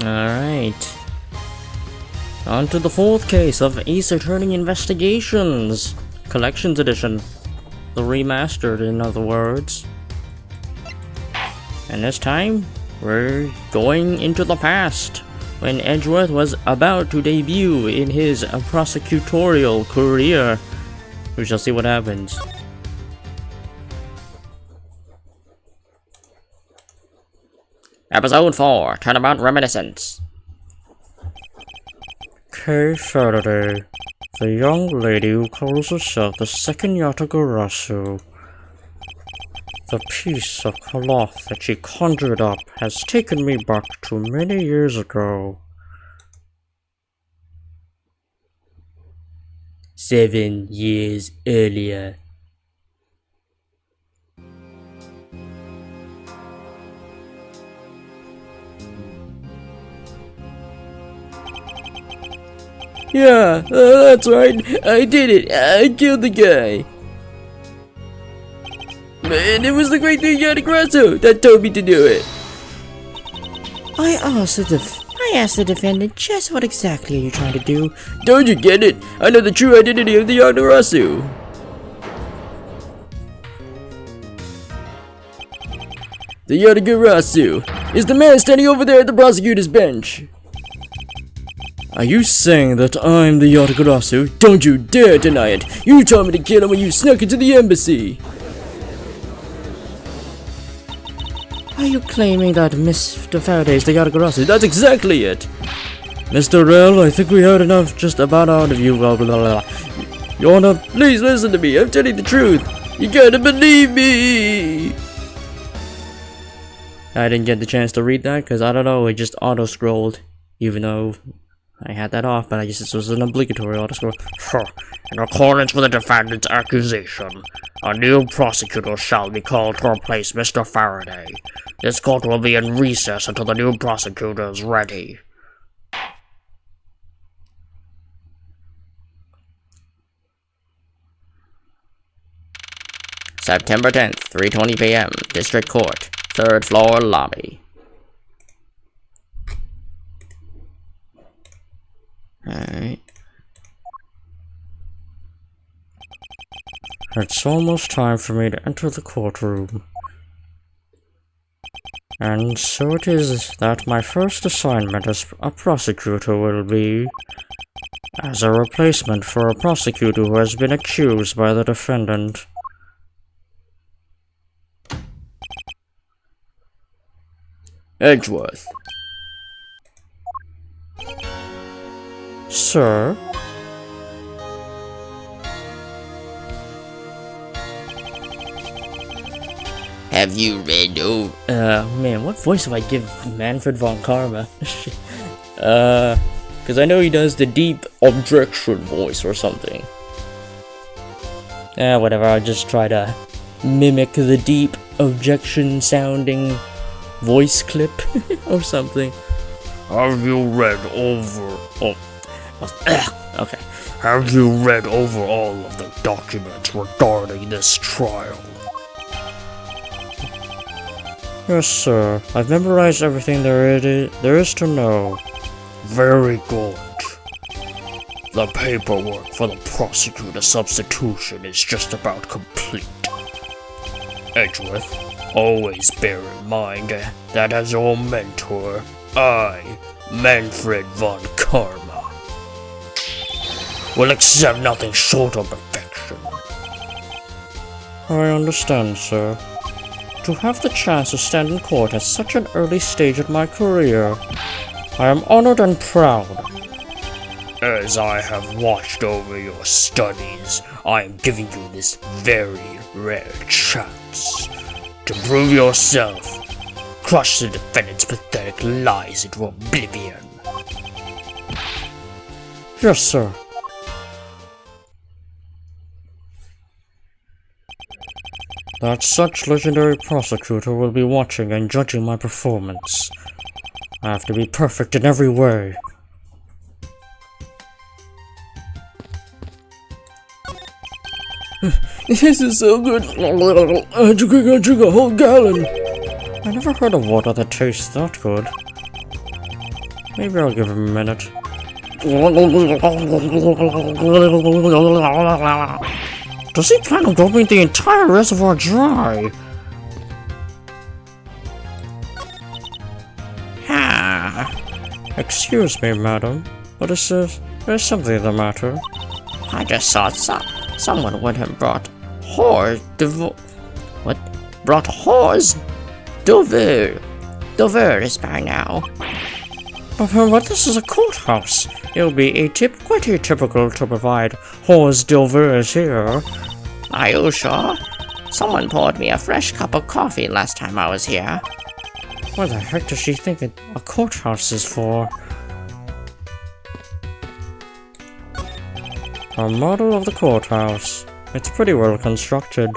Alright. On to the fourth case of Ace Attorney Investigations. Collections Edition. The remastered, in other words. And this time, we're going into the past, when Edgeworth was about to debut in his prosecutorial career. We shall see what happens. Episode 4, Turnabout Reminiscence. Kay Faraday, the young lady who calls herself the second Yatagarasu. The piece of cloth that she conjured up has taken me back to many years ago. 7 years earlier. Yeah, that's right. I did it. I killed the guy. And it was the great thing Yatagarasu that told me to do it. I asked the defendant just what exactly are you trying to do? Don't you get it? I know the true identity of the Yatagarasu. The Yatagarasu is the man standing over there at the prosecutor's bench. Are you saying that I'm the Yatagarasu? Don't you dare deny it! You told me to kill him when you snuck into the embassy! Are you claiming that Mr. Faraday is the Yatagarasu? That's exactly it! Mr. Rell, I think we heard enough just about out of you, blah blah blah. Your Honor, please listen to me, I'm telling the truth! You gotta believe me! I didn't get the chance to read that, because I don't know, it just auto-scrolled. Even though I had that off, but I guess this was an obligatory auto-scroll. In accordance with the defendant's accusation, a new prosecutor shall be called to replace Mr. Faraday. This court will be in recess until the new prosecutor is ready. September 10th, 3:20 p.m., District Court, 3rd floor lobby. Alright. It's almost time for me to enter the courtroom. And so it is that my first assignment as a prosecutor will be as a replacement for a prosecutor who has been accused by the defendant. Edgeworth. Sir? Have you read over... man, what voice do I give Manfred von Karma? Because I know he does the deep objection voice or something. Whatever, I'll just try to mimic the deep objection sounding voice clip or something. Have you read over... okay. Have you read over all of the documents regarding this trial? Yes, sir. I've memorized everything there is to know. Very good. The paperwork for the prosecutor substitution is just about complete. Edgeworth, always bear in mind that as your mentor, I, Manfred von Karma, will accept nothing short of perfection. I understand, sir. To have the chance to stand in court at such an early stage of my career, I am honored and proud. As I have watched over your studies, I am giving you this very rare chance to prove yourself, crush the defendant's pathetic lies into oblivion. Yes, sir. That such legendary prosecutor will be watching and judging my performance. I have to be perfect in every way. This is so good. I drink a whole gallon. I never heard of water that tastes that good. Maybe I'll give him a minute. Does he plan on dumping the entire reservoir dry? Excuse me, madam, but there's something the matter. I just thought someone would have brought brought Hors d'oeuvre is by now. But this is a courthouse. It will be quite atypical to provide Hors d'oeuvre here. Are you sure? Someone poured me a fresh cup of coffee last time I was here. What the heck does she think a courthouse is for? A model of the courthouse. It's pretty well constructed.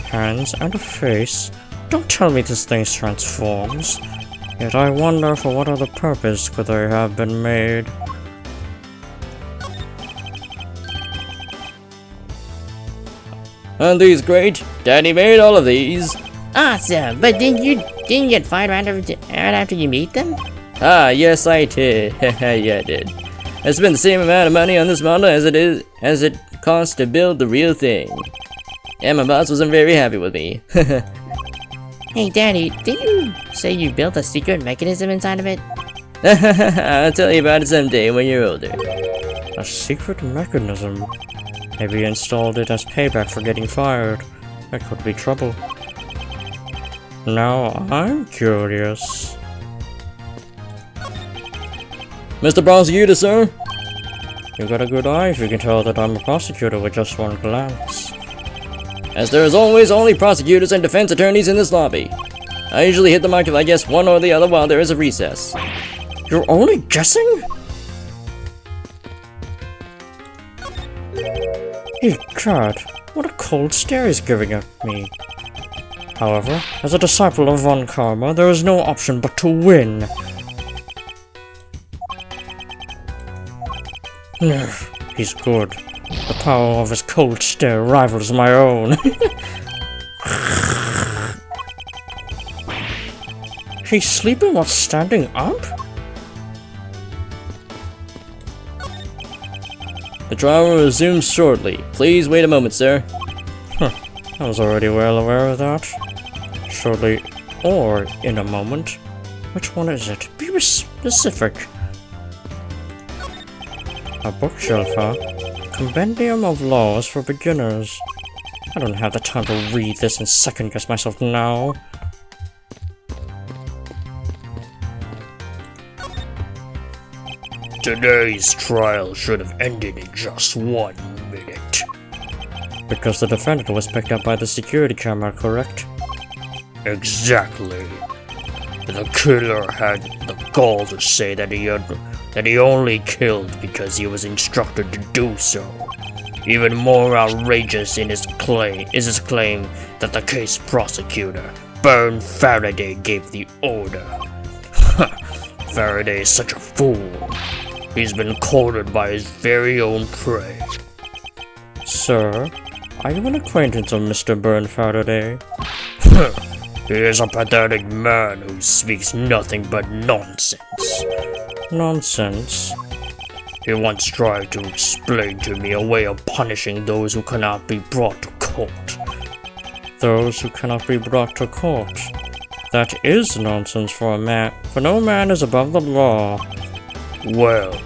Hands and a face. Don't tell me this thing transforms. Yet I wonder for what other purpose could they have been made. Aren't these great? Daddy made all of these. Awesome, but didn't you get fired right after you meet them? Ah, yes I did. Yeah, I did. I spent the same amount of money on this model as it cost to build the real thing. And my boss wasn't very happy with me. Hey Daddy, did you say you built a secret mechanism inside of it? I'll tell you about it someday when you're older. A secret mechanism? Maybe he installed it as payback for getting fired. That could be trouble. Now I'm curious. Mr. Prosecutor, sir? You got a good eye if you can tell that I'm a prosecutor with just one glance. As there is always only prosecutors and defense attorneys in this lobby. I usually hit the mark if I guess one or the other while there is a recess. You're only guessing? Hey, God, what a cold stare he's giving at me. However, as a disciple of Von Karma, there is no option but to win. He's good. The power of his cold stare rivals my own. He's sleeping while standing up? The trial will resume shortly. Please wait a moment, sir. I was already well aware of that. Shortly or in a moment. Which one is it? Be specific. A bookshelf, huh? Compendium of Laws for Beginners. I don't have the time to read this and second guess myself now. Today's trial should have ended in just 1 minute. Because the defendant was picked up by the security camera, correct? Exactly. The killer had the gall to say that he only killed because he was instructed to do so. Even more outrageous is his claim that the case prosecutor, Byrne Faraday, gave the order. Faraday is such a fool. He's been cornered by his very own prey. Sir, are you an acquaintance of Mr. Byrne Faraday? He is a pathetic man who speaks nothing but nonsense. Nonsense? He once tried to explain to me a way of punishing those who cannot be brought to court. Those who cannot be brought to court. That is nonsense for a man, for no man is above the law. Well,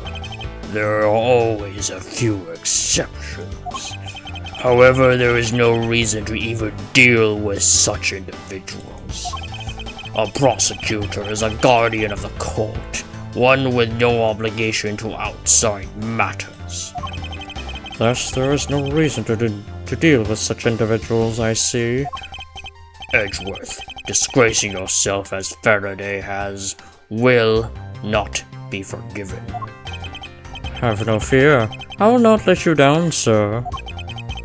there are always a few exceptions. However, there is no reason to even deal with such individuals. A prosecutor is a guardian of the court, one with no obligation to outside matters. Thus, there is no reason to deal with such individuals, I see. Edgeworth, disgracing yourself as Faraday has, will not be forgiven. Have no fear. I will not let you down, sir.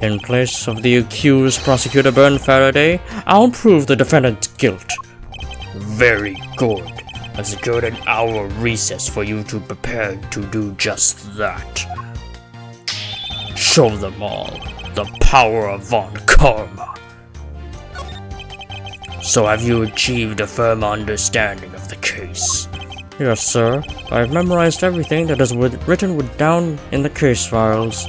In place of the accused prosecutor Byrne Faraday, I'll prove the defendant's guilt. Very good. I secured an hour recess for you to prepare to do just that. Show them all the power of Von Karma. So have you achieved a firm understanding of the case? Yes, sir. I've memorized everything that is written down in the case files.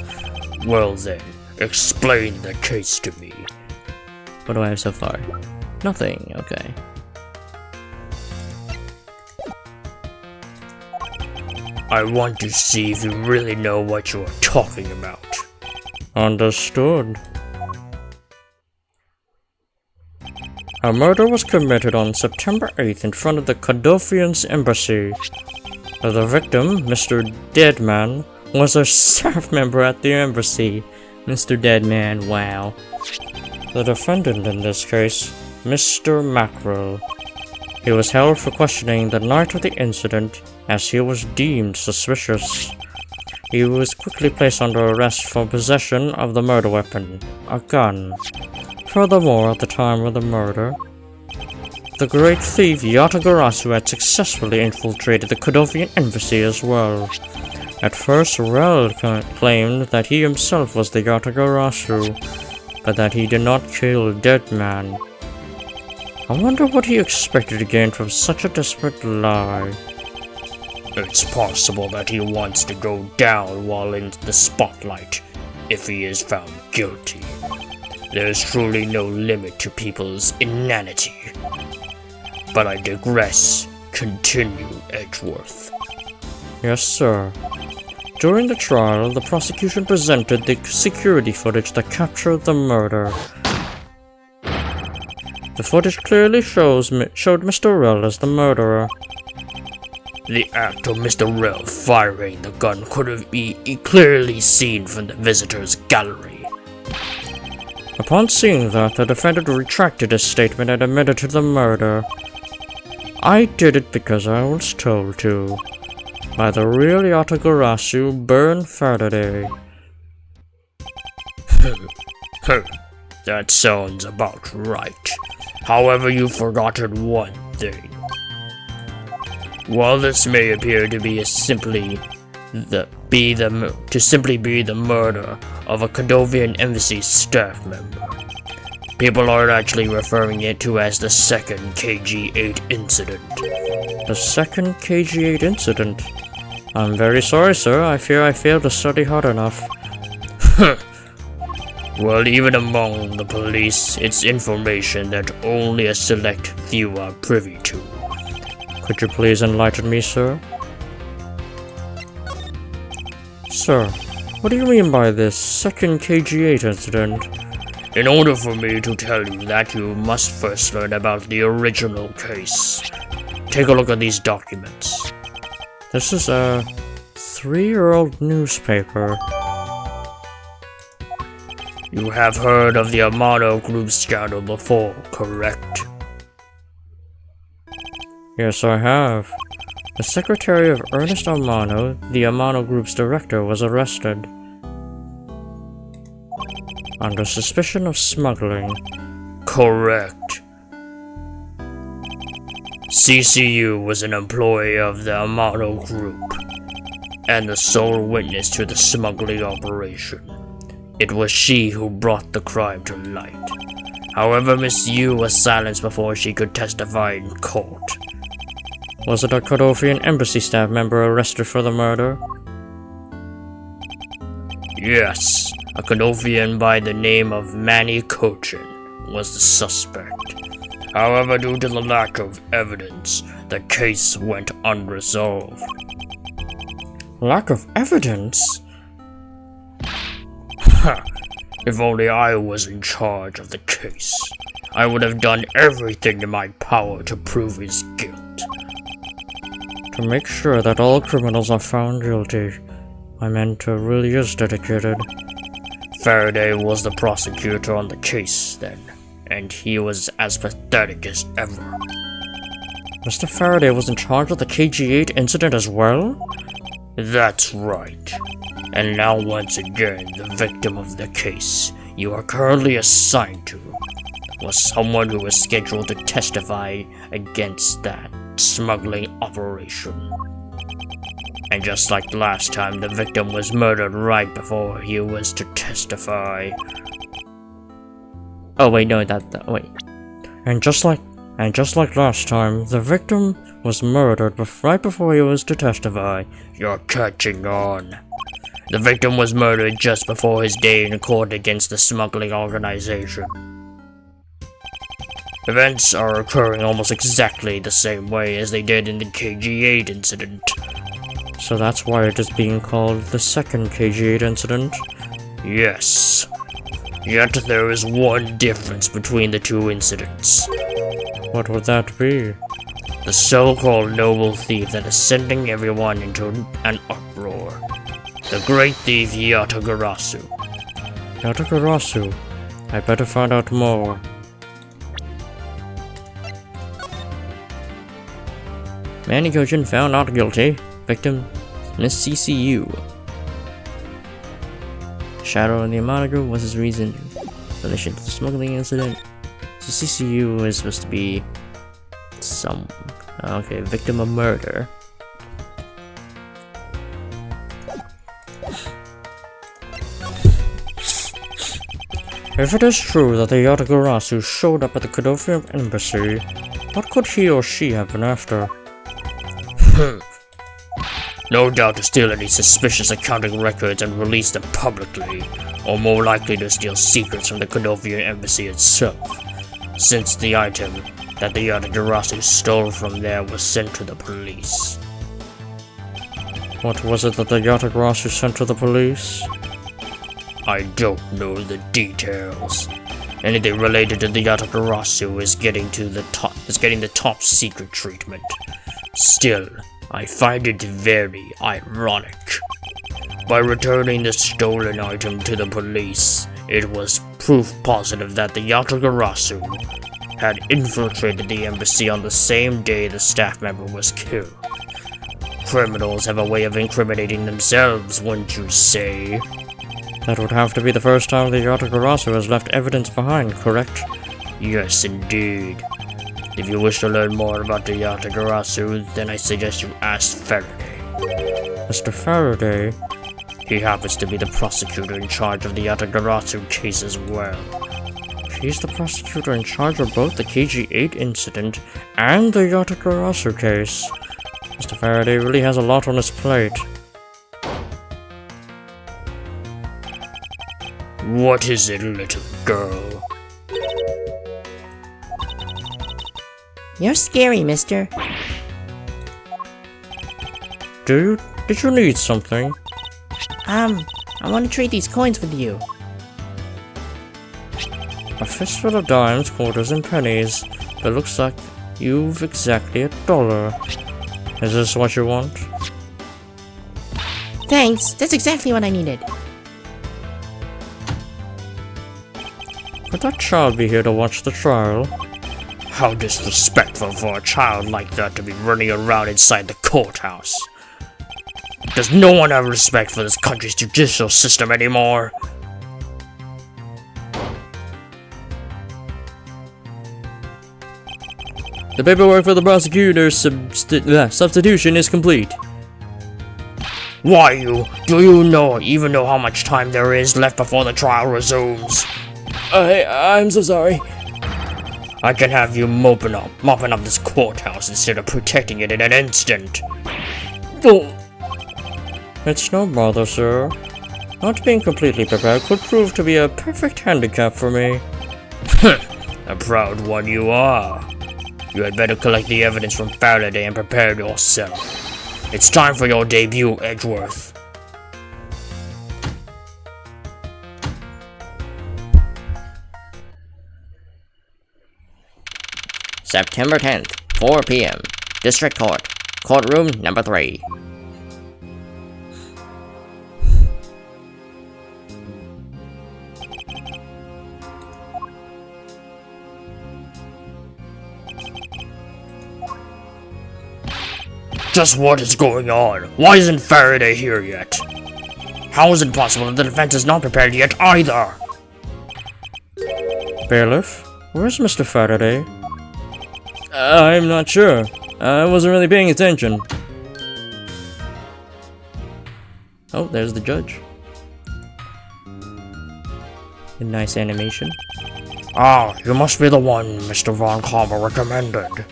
Well then, explain the case to me. What do I have so far? Nothing, okay. I want to see if you really know what you're talking about. Understood. A murder was committed on September 8th in front of the Cadofian's embassy. The victim, Mr. Deadman, was a staff member at the embassy. Mr. Deadman, wow. The defendant in this case, Mr. Mackerel. He was held for questioning the night of the incident as he was deemed suspicious. He was quickly placed under arrest for possession of the murder weapon, a gun. Furthermore, at the time of the murder, the great thief Yatagarasu had successfully infiltrated the Cadofian embassy as well. At first, Rel claimed that he himself was the Yatagarasu, but that he did not kill Deadman. I wonder what he expected to gain from such a desperate lie. It's possible that he wants to go down while in the spotlight, if he is found guilty. There is truly no limit to people's inanity. But I digress. Continue, Edgeworth. Yes, sir. During the trial, the prosecution presented the security footage that captured the murder. The footage clearly showed Mr. Rel as the murderer. The act of Mr. Rel firing the gun could have been clearly seen from the visitor's gallery. Upon seeing that, the defendant retracted his statement and admitted to the murder. I did it because I was told to. By the real Yatagarasu, Byrne Faraday. That sounds about right. However, you've forgotten one thing. While this may appear to be simply the murder of a Cadovian embassy staff member, people are actually referring it to as the second KG-8 incident. The second KG-8 incident? I'm very sorry, sir. I fear I failed to study hard enough. Well, even among the police, it's information that only a select few are privy to. Could you please enlighten me, sir? Sir, what do you mean by this second KG-8 incident? In order for me to tell you that, you must first learn about the original case. Take a look at these documents. This is a 3-year-old newspaper. You have heard of the Amano Group scandal before, correct? Yes, I have. The secretary of Ernest Amano, the Amano Group's director, was arrested under suspicion of smuggling. Correct. CCU was an employee of the Amano Group, and the sole witness to the smuggling operation. It was she who brought the crime to light. However, Miss Yu was silenced before she could testify in court. Was it a Cadofian embassy staff member arrested for the murder? Yes, a Cadofian by the name of Manny Cochin was the suspect. However, due to the lack of evidence, the case went unresolved. Lack of evidence? If only I was in charge of the case, I would have done everything in my power to prove his guilt. To make sure that all criminals are found guilty, my mentor really is dedicated. Faraday was the prosecutor on the case then, and he was as pathetic as ever. Mr. Faraday was in charge of the KG-8 incident as well? That's right. And now once again, the victim of the case you are currently assigned to was someone who was scheduled to testify against that smuggling operation. And just like last time, the victim was murdered right before he was to testify. Oh wait, no, wait. And just like And just like last time, the victim was murdered right before he was to testify. You're catching on. The victim was murdered just before his day in court against the smuggling organization. Events are occurring almost exactly the same way as they did in the KG-8 incident. So that's why it is being called the second KG-8 incident? Yes. Yet there is one difference between the two incidents. What would that be? The so-called noble thief that is sending everyone into an uproar. The great thief Yatagarasu. Yatagarasu. I better find out more. Manny Kojin found not guilty. Victim, Miss CCU. Shadow in the Yamato was his reason in relation to the smuggling incident. So CCU is supposed to be okay, victim of murder. If it is true that the Yatagarasu showed up at the Kodofium embassy, what could he or she have been after? No doubt to steal any suspicious accounting records and release them publicly, or more likely to steal secrets from the Kodofian embassy itself, since the item that the Yatagarasu stole from there was sent to the police. What was it that the Yatagarasu sent to the police? I don't know the details. Anything related to the Yatagarasu is getting the top secret treatment. Still, I find it very ironic. By returning the stolen item to the police, it was proof positive that the Yatagarasu had infiltrated the embassy on the same day the staff member was killed. Criminals have a way of incriminating themselves, wouldn't you say? That would have to be the first time the Yatagarasu has left evidence behind, correct? Yes, indeed. If you wish to learn more about the Yatagarasu, then I suggest you ask Faraday. Mr. Faraday? He happens to be the prosecutor in charge of the Yatagarasu case as well. He's the prosecutor in charge of both the KG-8 incident and the Yatagarasu case. Mr. Faraday really has a lot on his plate. What is it, little girl? You're scary, mister. Did you need something? I want to trade these coins with you. A fistful of dimes, quarters, and pennies. But looks like you've exactly $1. Is this what you want? Thanks, that's exactly what I needed. Could that child be here to watch the trial? How disrespectful for a child like that to be running around inside the courthouse. Does no one have respect for this country's judicial system anymore? The paperwork for the prosecutor's substitution is complete. Why do you even know how much time there is left before the trial resumes? I'm so sorry. I can have you mopping up this courthouse instead of protecting it in an instant. Oh. It's no bother, sir. Not being completely prepared could prove to be a perfect handicap for me. A proud one you are. You had better collect the evidence from Faraday and prepare yourself. It's time for your debut, Edgeworth. September 10th, 4 p.m. District Court. Courtroom number 3. Just what is going on? Why isn't Faraday here yet? How is it possible that the defense is not prepared yet either? Bailiff, where's Mr. Faraday? I'm not sure. I wasn't really paying attention. Oh, there's the judge. A nice animation. Ah, you must be the one Mr. Von Karma recommended.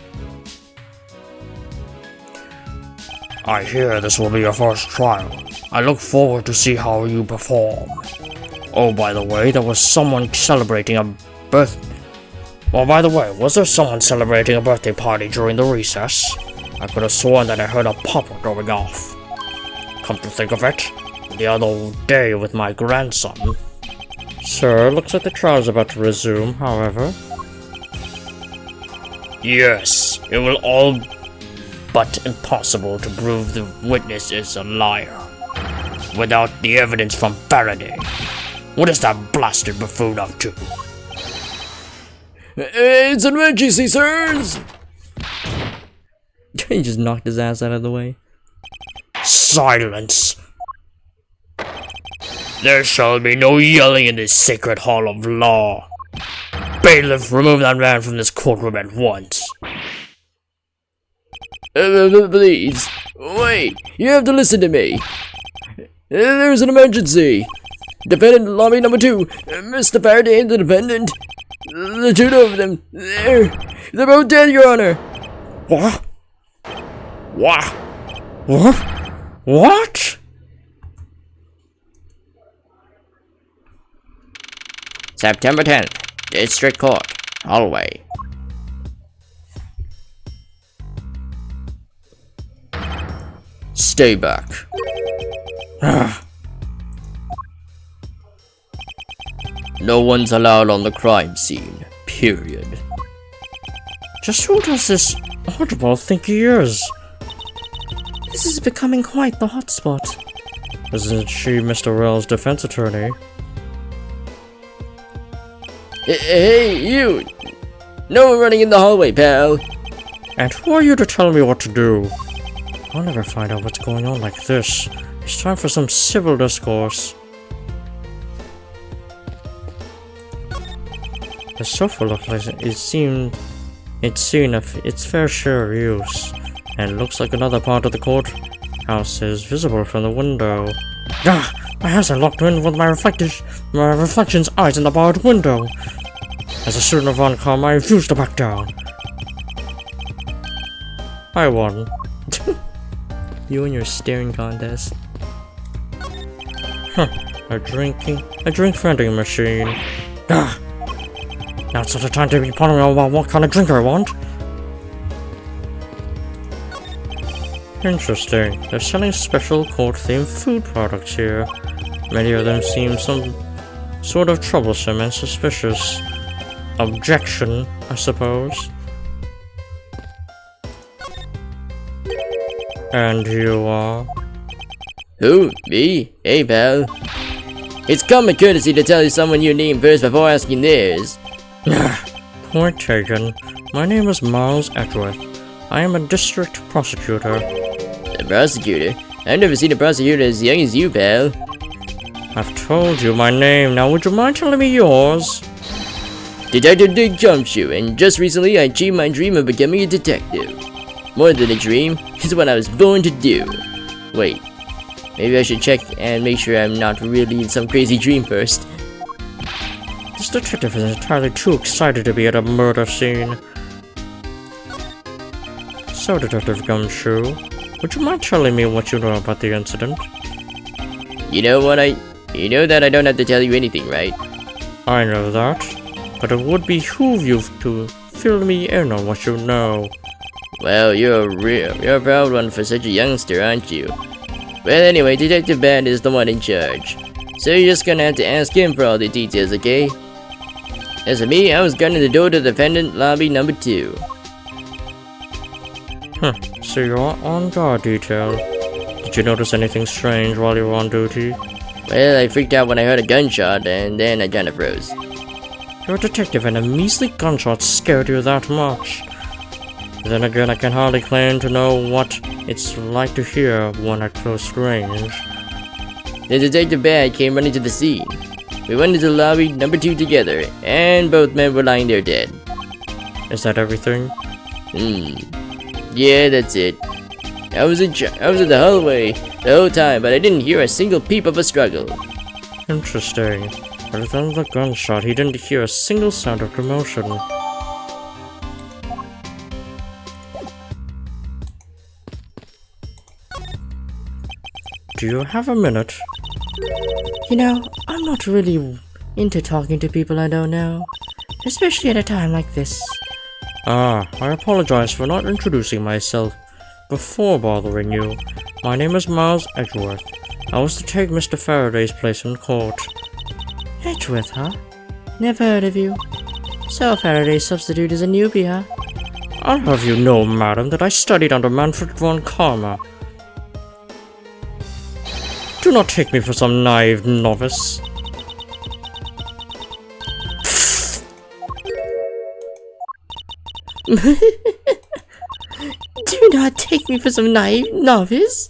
I hear this will be your first trial. I look forward to see how you perform. Oh, by the way, there was someone celebrating a was there someone celebrating a birthday party during the recess? I could have sworn that I heard a popper going off. Come to think of it, the other day with my grandson. Sir, looks like the trial's about to resume, however. Yes, it will all but impossible to prove the witness is a liar without the evidence from Faraday. What is that blasted buffoon up to? It's an emergency, sirs! He just knocked his ass out of the way. Silence! There shall be no yelling in this sacred hall of law. Bailiff, remove that man from this courtroom at once. Please, wait, you have to listen to me. There's an emergency. Defendant lobby number 2, Mr. Faraday and the defendant. The two of them, they're both dead, Your Honor. What? What? What? What? September 10th, District Court, hallway. Stay back. No one's allowed on the crime scene, period. Just who does this Audible think he is? This is becoming quite the hotspot. Isn't she Mr. Rell's defense attorney? Hey, you! No one running in the hallway, pal. And who are you to tell me what to do? I'll never find out what's going on like this. It's time for some civil discourse. The sofa looks like it's seen its fair share of use, and it looks like another part of the courthouse is visible from the window. Ah! My hands are locked in with my reflection's eyes in the barred window. As a student of Von Karma, I refuse to back down. I won. You and your staring contest. A drink vending machine. Ah! Now it's not the time to be pondering about what kind of drink I want. Interesting. They're selling special court-themed food products here. Many of them seem some sort of troublesome and suspicious. Objection, I suppose. And you are? Who? Me? Hey, pal. It's common courtesy to tell someone your name first before asking theirs. Point taken. My name is Miles Edgeworth. I am a district prosecutor. A prosecutor? I've never seen a prosecutor as young as you, pal. I've told you my name, now would you mind telling me yours? Detective Dick Jumpshoe, and just recently I achieved my dream of becoming a detective. More than a dream, it's what I was born to do. Wait, maybe I should check and make sure I'm not really in some crazy dream first. This detective is entirely too excited to be at a murder scene. So, Detective Gumshoe, would you mind telling me what you know about the incident? You know that I don't have to tell you anything, right? I know that, but it would behoove you to fill me in on what you know. Well, you're a proud one for such a youngster, aren't you? Well, anyway, Detective Bad is the one in charge, so you're just gonna have to ask him for all the details, okay? As for me, I was guarding the door to the defendant lobby number 2. So you're on guard detail. Did you notice anything strange while you were on duty? Well, I freaked out when I heard a gunshot, and then I kinda froze. You're a detective and a measly gunshot scared you that much. Then again, I can hardly claim to know what it's like to hear one at close range. The Detective Bad came running to the scene. We went into lobby number 2 together, and both men were lying there dead. Is that everything? Yeah, that's it. I was in the hallway the whole time, but I didn't hear a single peep of a struggle. Interesting. Other than the gunshot, he didn't hear a single sound of commotion. Do you have a minute? You know, I'm not really into talking to people I don't know, especially at a time like this. I apologize for not introducing myself before bothering you. My name is Miles Edgeworth. I was to take Mr. Faraday's place in court. Edgeworth, huh? Never heard of you. So Faraday's substitute is a newbie, huh? I'll have you know, madam, that I studied under Manfred von Karma. Do not take me for some naive novice. Do not take me for some naive novice.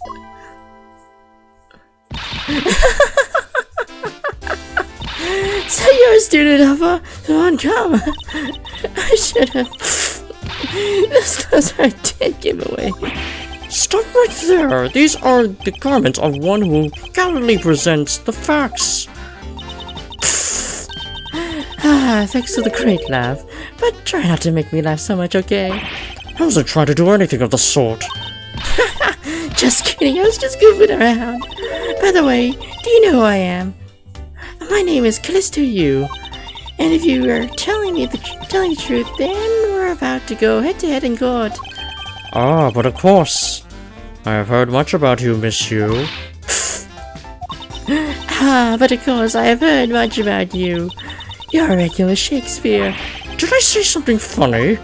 So you're a student of von Karma. I should have. Those clothes are a dead giveaway. Stop right there! These are the garments of one who gallantly presents the facts. Thanks for the great laugh, but try not to make me laugh so much, okay? I wasn't trying to do anything of the sort. Just kidding, I was just goofing around. By the way, do you know who I am? My name is Callisto Yu, and if you are telling the truth, then we're about to go head-to-head in court. Ah, but of course. I have heard much about you, Miss Yu. But of course I have heard much about you. You're a regular Shakespeare. Did I say something funny?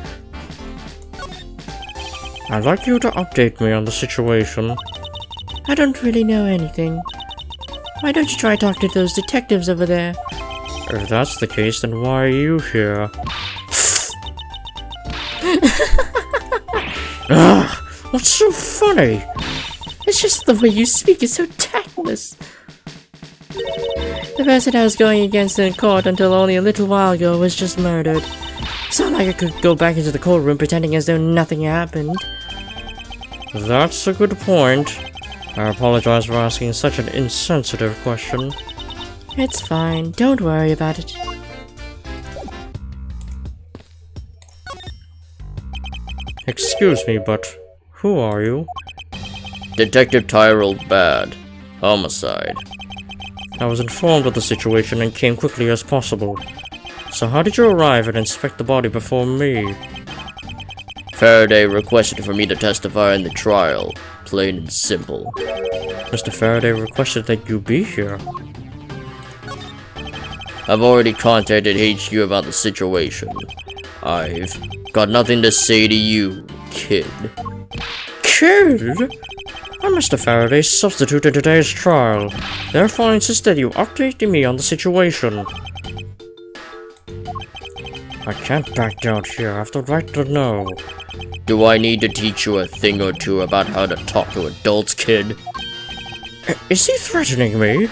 I'd like you to update me on the situation. I don't really know anything. Why don't you try talking to those detectives over there? If that's the case, then why are you here? What's so funny? It's just the way you speak is so tactless. The person I was going against in court until only a little while ago was just murdered. It's not like I could go back into the courtroom pretending as though nothing happened. That's a good point. I apologize for asking such an insensitive question. It's fine, don't worry about it. Excuse me, but who are you? Detective Tyrell Bad. Homicide. I was informed of the situation and came quickly as possible. So how did you arrive and inspect the body before me? Faraday requested for me to testify in the trial. Plain and simple. Mr. Faraday requested that you be here. I've already contacted HQ about the situation. I've got nothing to say to you, kid. Kid? I'm Mr. Faraday's substitute in today's trial. Therefore, I insist that you update me on the situation. I can't back down here. I have the right to know. Do I need to teach you a thing or two about how to talk to adults, kid? Is he threatening me?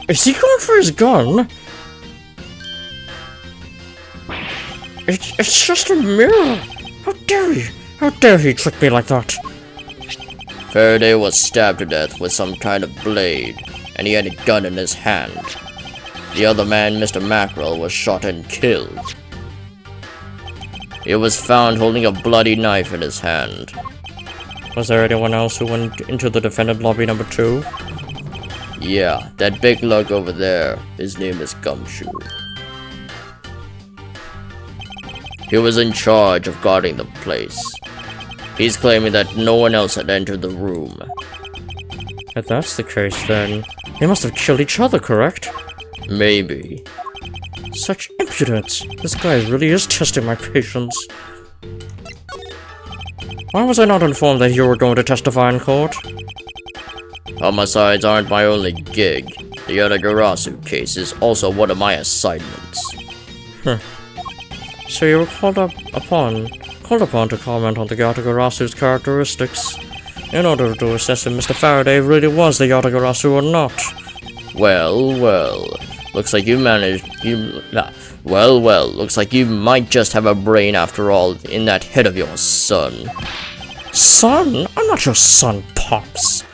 Is he going for his gun? It's just a mirror. How dare he? How dare he trick me like that? Faraday was stabbed to death with some kind of blade, and he had a gun in his hand. The other man, Mr. Mackerel, was shot and killed. He was found holding a bloody knife in his hand. Was there anyone else who went into the defendant lobby number 2? Yeah, that big lug over there. His name is Gumshoe. He was in charge of guarding the place. He's claiming that no one else had entered the room. If that's the case, then they must have killed each other, correct? Maybe. Such impudence! This guy really is testing my patience. Why was I not informed that you were going to testify in court? Homicides aren't my only gig. The Yatagarasu case is also one of my assignments. So you were called upon to comment on the Yatagarasu's characteristics in order to assess if Mr. Faraday really was the Yatagarasu or not. Well, looks like you managed. Looks like you might just have a brain after all in that head of yours, son. Son? I'm not your son, Pops.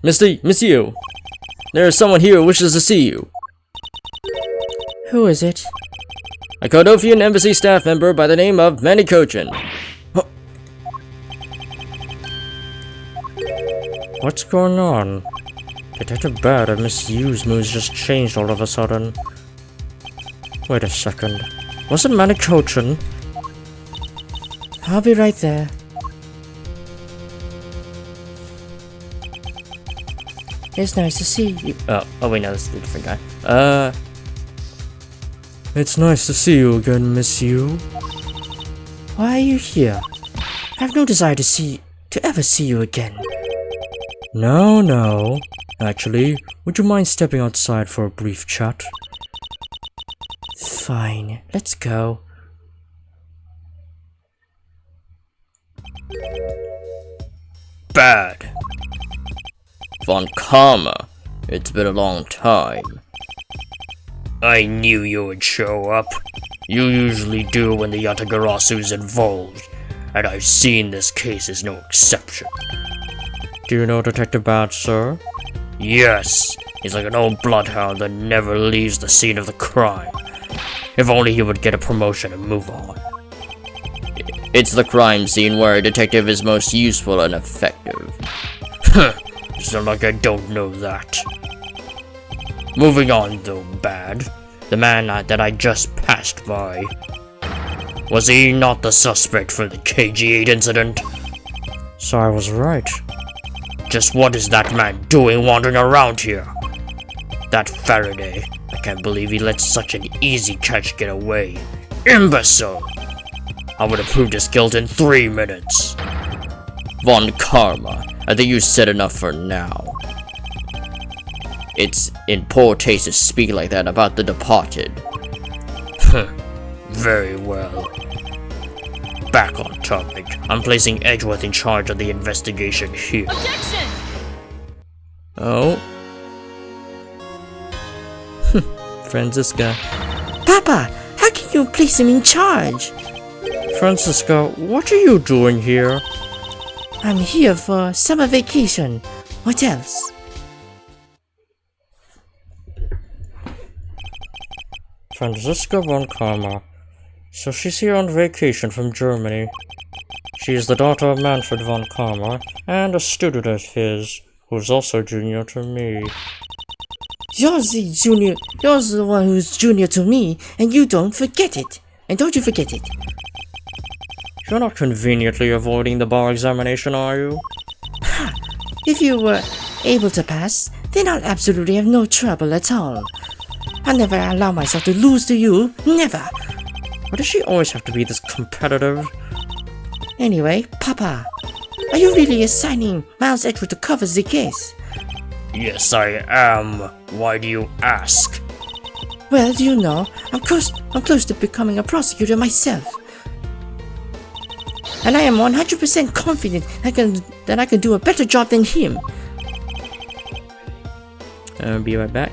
Monsieur, there is someone here who wishes to see you. Who is it? A Cardofian embassy staff member by the name of Manny Cochin. What's going on? Detective Bad and Miss Yu's moods just changed all of a sudden. Wait a second. Was it Manny Cochin? I'll be right there. It's nice to see you. Oh wait, no, this is a different guy. It's nice to see you again, Miss Yu. Why are you here? I have no desire to ever see you again. No. Actually, would you mind stepping outside for a brief chat? Fine, let's go. Bad. Von Karma. It's been a long time. I knew you would show up. You usually do when the Yatagarasu's involved, and I've seen this case is no exception. Do you know Detective Bad, sir? Yes, he's like an old bloodhound that never leaves the scene of the crime. If only he would get a promotion and move on. It's the crime scene where a detective is most useful and effective. It's not like I don't know that. Moving on though, Bad. The man that I just passed by. Was he not the suspect for the KG8 incident? So I was right. Just what is that man doing wandering around here? That Faraday. I can't believe he let such an easy catch get away. Imbecile! I would have proved his guilt in 3 minutes. Von Karma, I think you said enough for now. It's in poor taste to speak like that about the departed. Very well. Back on topic. I'm placing Edgeworth in charge of the investigation here. Objection! Oh? Franziska. Papa, how can you place him in charge? Franziska, what are you doing here? I'm here for summer vacation. What else? Franziska von Karma. So she's here on vacation from Germany. She is the daughter of Manfred von Karma, and a student of his, who's also junior to me. You're the one who's junior to me, and you don't forget it. And don't you forget it. You're not conveniently avoiding the bar examination, are you? If you were able to pass, then I'll absolutely have no trouble at all. I'll never allow myself to lose to you. Never. Why does she always have to be this competitive? Anyway, Papa, are you really assigning Miles Edgeworth to cover the case? Yes, I am. Why do you ask? Well, do you know, I'm close to becoming a prosecutor myself. And I am 100% confident that I can do a better job than him. I'll be right back.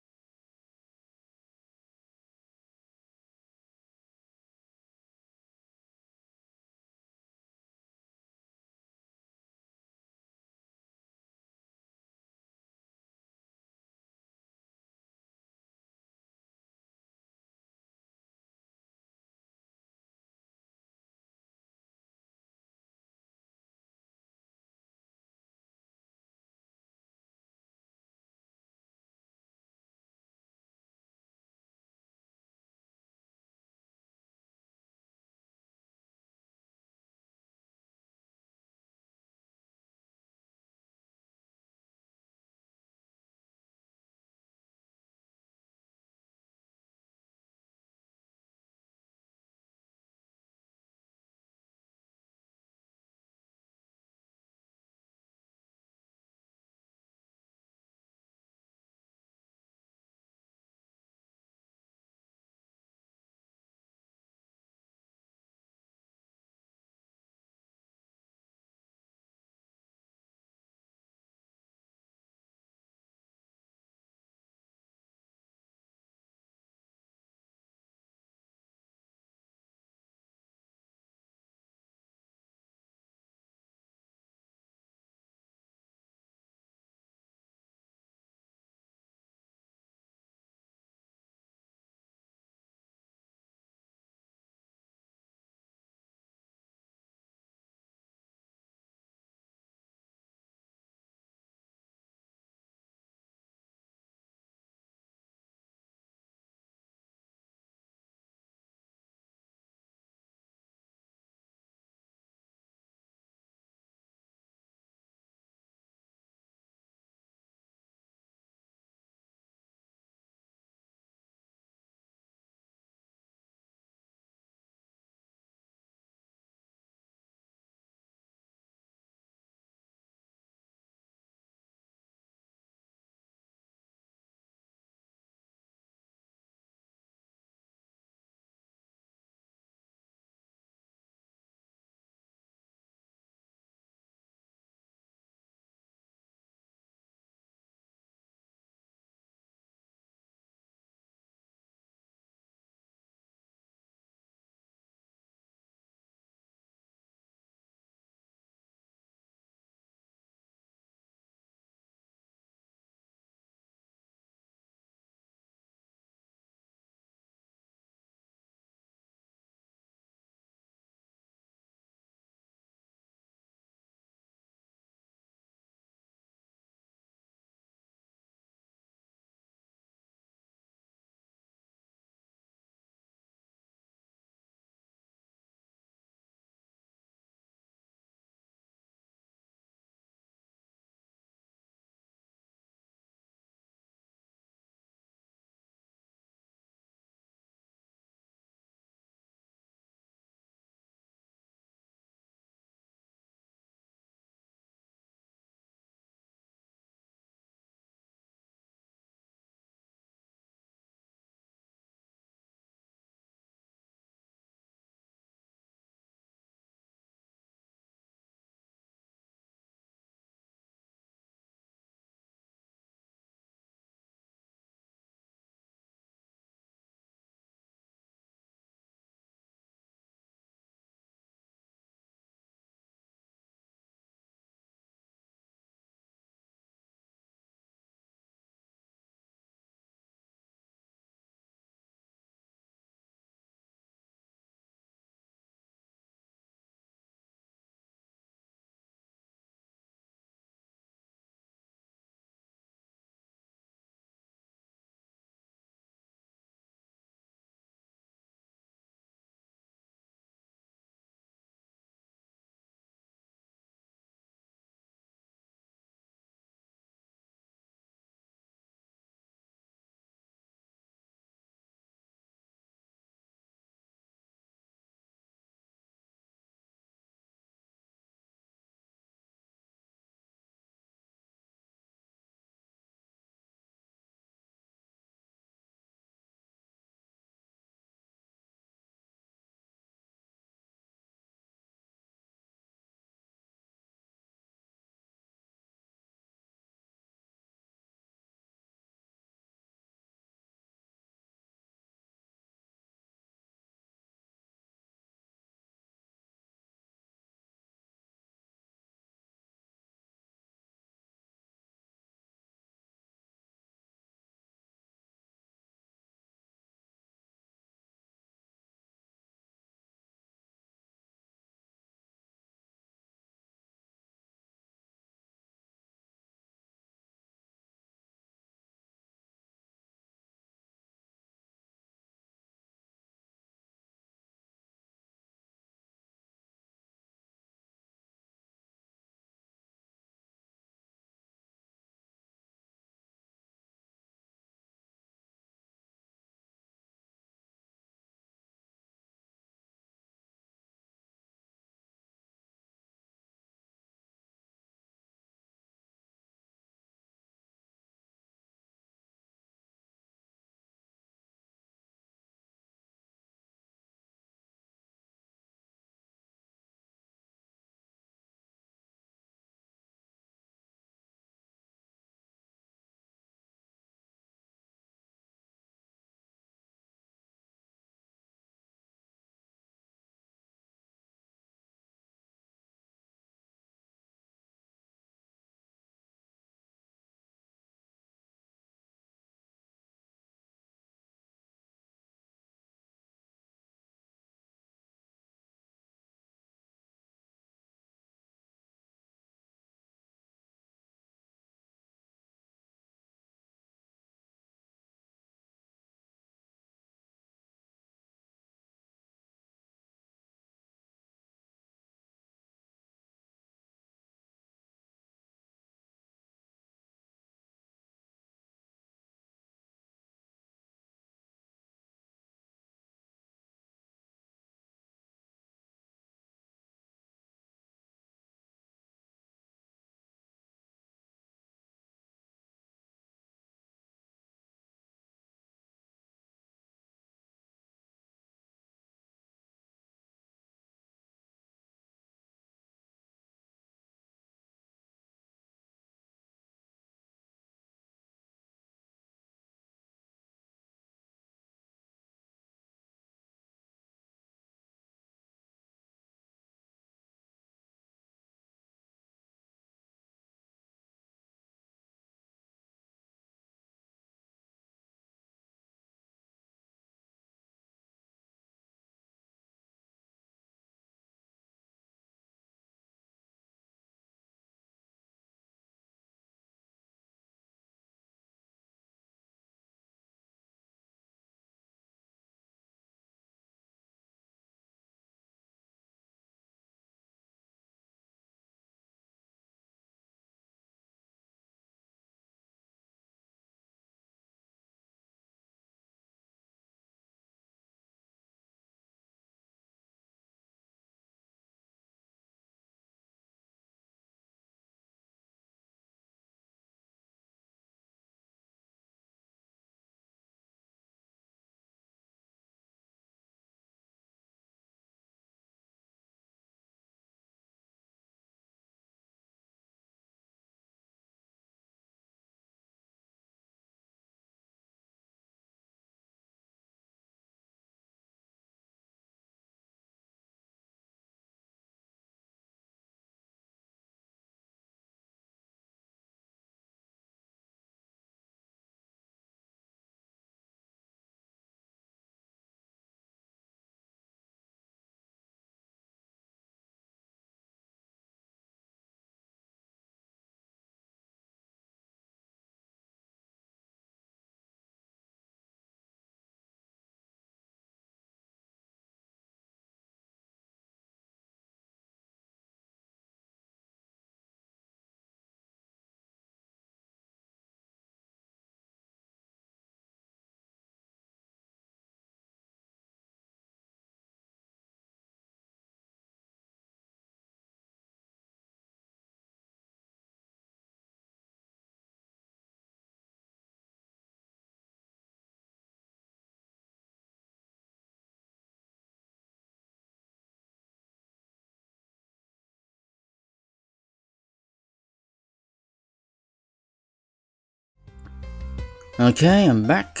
Okay, I'm back.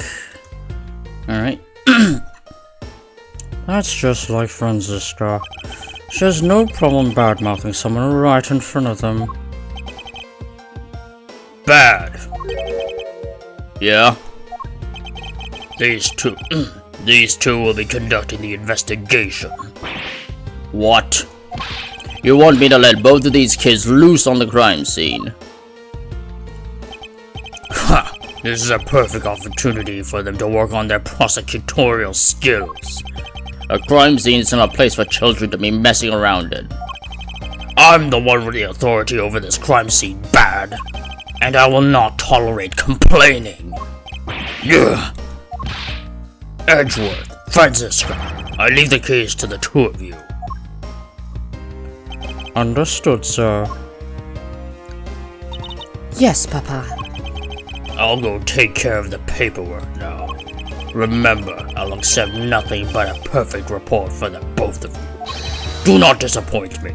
Alright. That's just like Franziska. She has no problem bad-mouthing someone right in front of them. Bad. Yeah? These two will be conducting the investigation. What? You want me to let both of these kids loose on the crime scene? Ha! This is a perfect opportunity for them to work on their prosecutorial skills. A crime scene is not a place for children to be messing around in. I'm the one with the authority over this crime scene, Bad. And I will not tolerate complaining. Yeah. Edgeworth, Franziska, I leave the keys to the two of you. Understood, sir. Yes, Papa. I'll go take care of the paperwork now. Remember, I'll accept nothing but a perfect report for the both of you. Do not disappoint me.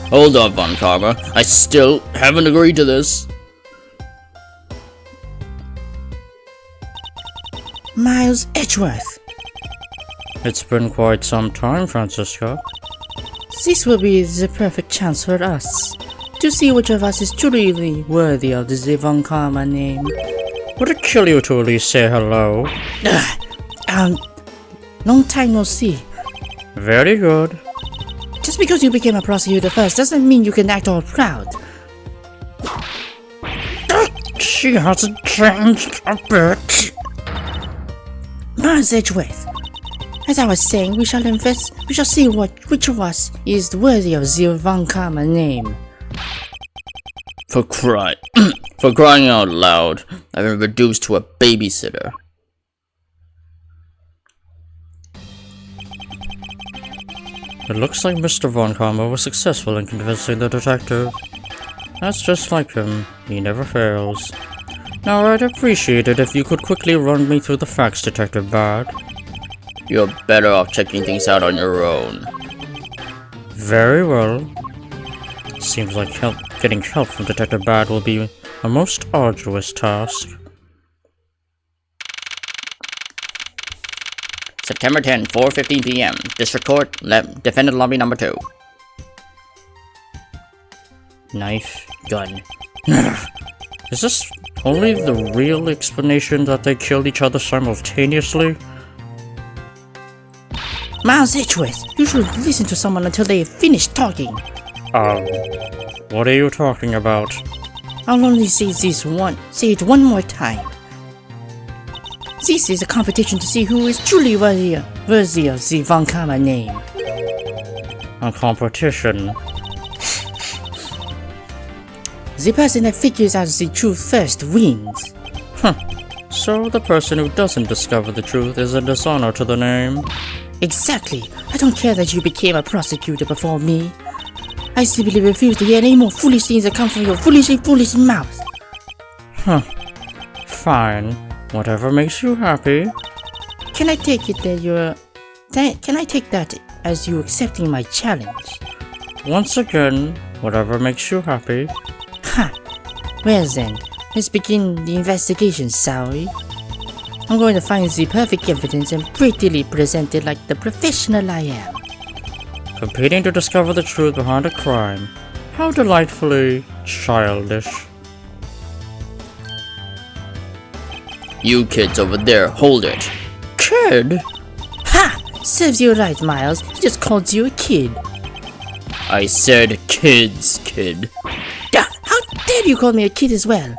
Hold up, Von Karma. I still haven't agreed to this. Miles Edgeworth. It's been quite some time, Franziska. This will be the perfect chance for us to see which of us is truly worthy of the Von Karma name. Would it kill you to at least say hello? Long time no see. Very good. Just because you became a prosecutor first doesn't mean you can act all proud. She hasn't changed a bit. Miles Edgeworth. As I was saying, we shall see which of us is worthy of the Von Karma name. For crying out loud, I've been reduced to a babysitter. It looks like Mr. Von Karma was successful in convincing the detective. That's just like him. He never fails. Now, I'd appreciate it if you could quickly run me through the facts, Detective Bad. You're better off checking things out on your own. Very well. Seems like getting help from Detective Bad will be a most arduous task. September 10, 4:15 p.m. District Court, Defendant Lobby Number 2. Knife, gun. Is this only the real explanation that they killed each other simultaneously? Miles Edgeworth, you should listen to someone until they finish talking. What are you talking about? I'll only say it one more time. This is a competition to see who is truly worthy of the Von Karma name. A competition? The person that figures out the truth first wins. So the person who doesn't discover the truth is a dishonor to the name? Exactly. I don't care that you became a prosecutor before me. I simply refuse to hear any more foolish things that come from your foolish mouth. Fine. Whatever makes you happy. Can I take that as you accepting my challenge? Once again, whatever makes you happy. Ha! Well then, let's begin the investigation, shall we? I'm going to find the perfect evidence and prettily present it like the professional I am. Competing to discover the truth behind a crime. How delightfully childish. You kids over there, hold it. Kid? Ha! Serves you right, Miles. He just called you a kid. I said kids, kid. How dare you call me a kid as well?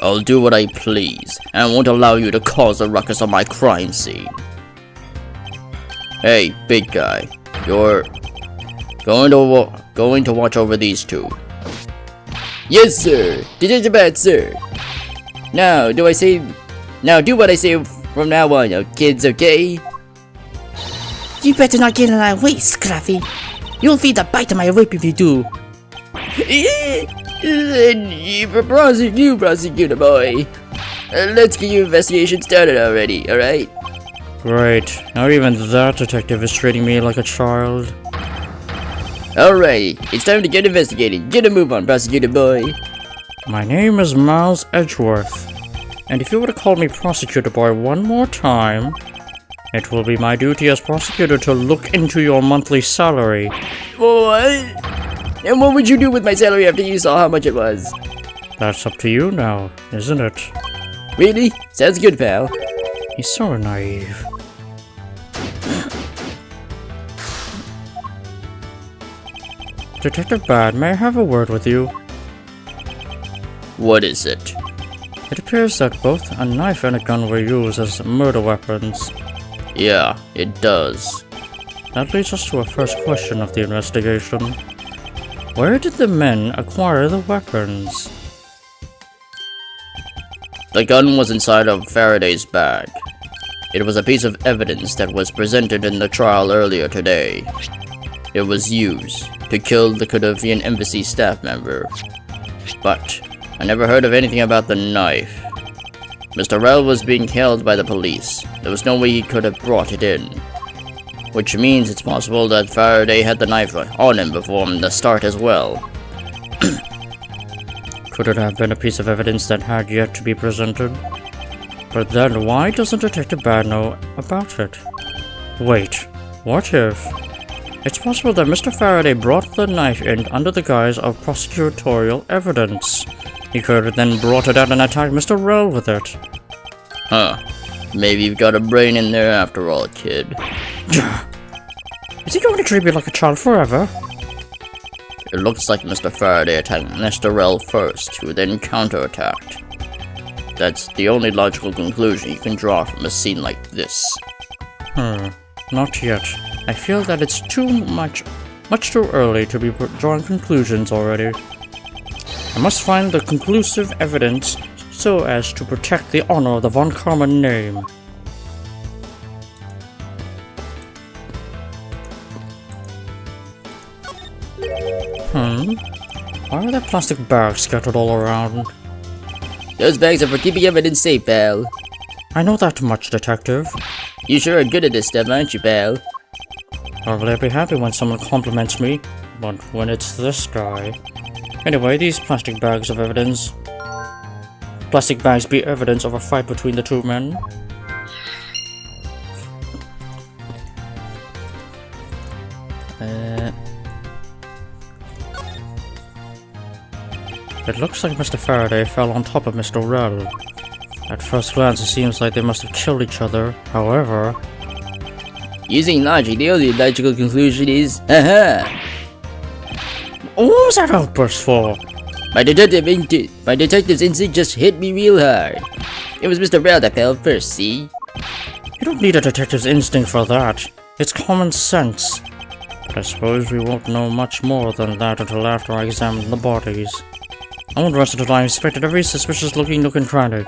I'll do what I please, and won't allow you to cause a ruckus on my crime scene. Hey, big guy. You're going to watch over these two. Yes, sir. Detective Bad, sir. Now, do what I say from now on, you kids, okay? You better not get in my way, Scruffy. You'll feel the bite of my whip if you do. You prosecutor boy. Let's get your investigation started already, alright? Great. Now even that detective is treating me like a child. Alright, it's time to get investigating. Get a move on, prosecutor boy. My name is Miles Edgeworth, and if you were to call me Prosecutor Boy one more time, it will be my duty as prosecutor to look into your monthly salary. What? And what would you do with my salary after you saw how much it was? That's up to you now, isn't it? Really? Sounds good, pal. He's so naive. Detective Bad, may I have a word with you? What is it? It appears that both a knife and a gun were used as murder weapons. Yeah, it does. That leads us to our first question of the investigation. Where did the men acquire the weapons? The gun was inside of Faraday's bag. It was a piece of evidence that was presented in the trial earlier today. It was used to kill the Kudovian embassy staff member. But I never heard of anything about the knife. Mr. Rell was being held by the police. There was no way he could have brought it in. Which means it's possible that Faraday had the knife on him before the start as well. Could it have been a piece of evidence that had yet to be presented? But then why doesn't Detective Bad know about it? Wait, what if? It's possible that Mr. Faraday brought the knife in under the guise of prosecutorial evidence. He could have then brought it out and attacked Mr. Rell with it. Huh. Maybe you've got a brain in there after all, kid. Is he going to treat me like a child forever? It looks like Mr. Faraday attacked Mr. Rell first, who then counterattacked. That's the only logical conclusion you can draw from a scene like this. Not yet. I feel that it's much too early to be drawing conclusions already. I must find the conclusive evidence so as to protect the honor of the Von Karman name. Why are there plastic bags scattered all around? Those bags are for keeping evidence safe, pal. I know that much, Detective. You sure are good at this stuff, aren't you, pal? Normally I'd be happy when someone compliments me, but when it's this guy... Anyway, these plastic bags of evidence... Plastic bags be evidence of a fight between the two men. It looks like Mr. Faraday fell on top of Mr. Rell. At first glance, it seems like they must have killed each other. However... Using logic, the only logical conclusion is... Aha! What was that outburst for? My detective's instinct just hit me real hard. It was Mr. Rell that fell first, see? You don't need a detective's instinct for that. It's common sense. But I suppose we won't know much more than that until after I examine the bodies. I won't rest until I inspected every suspicious looking nook and cranny.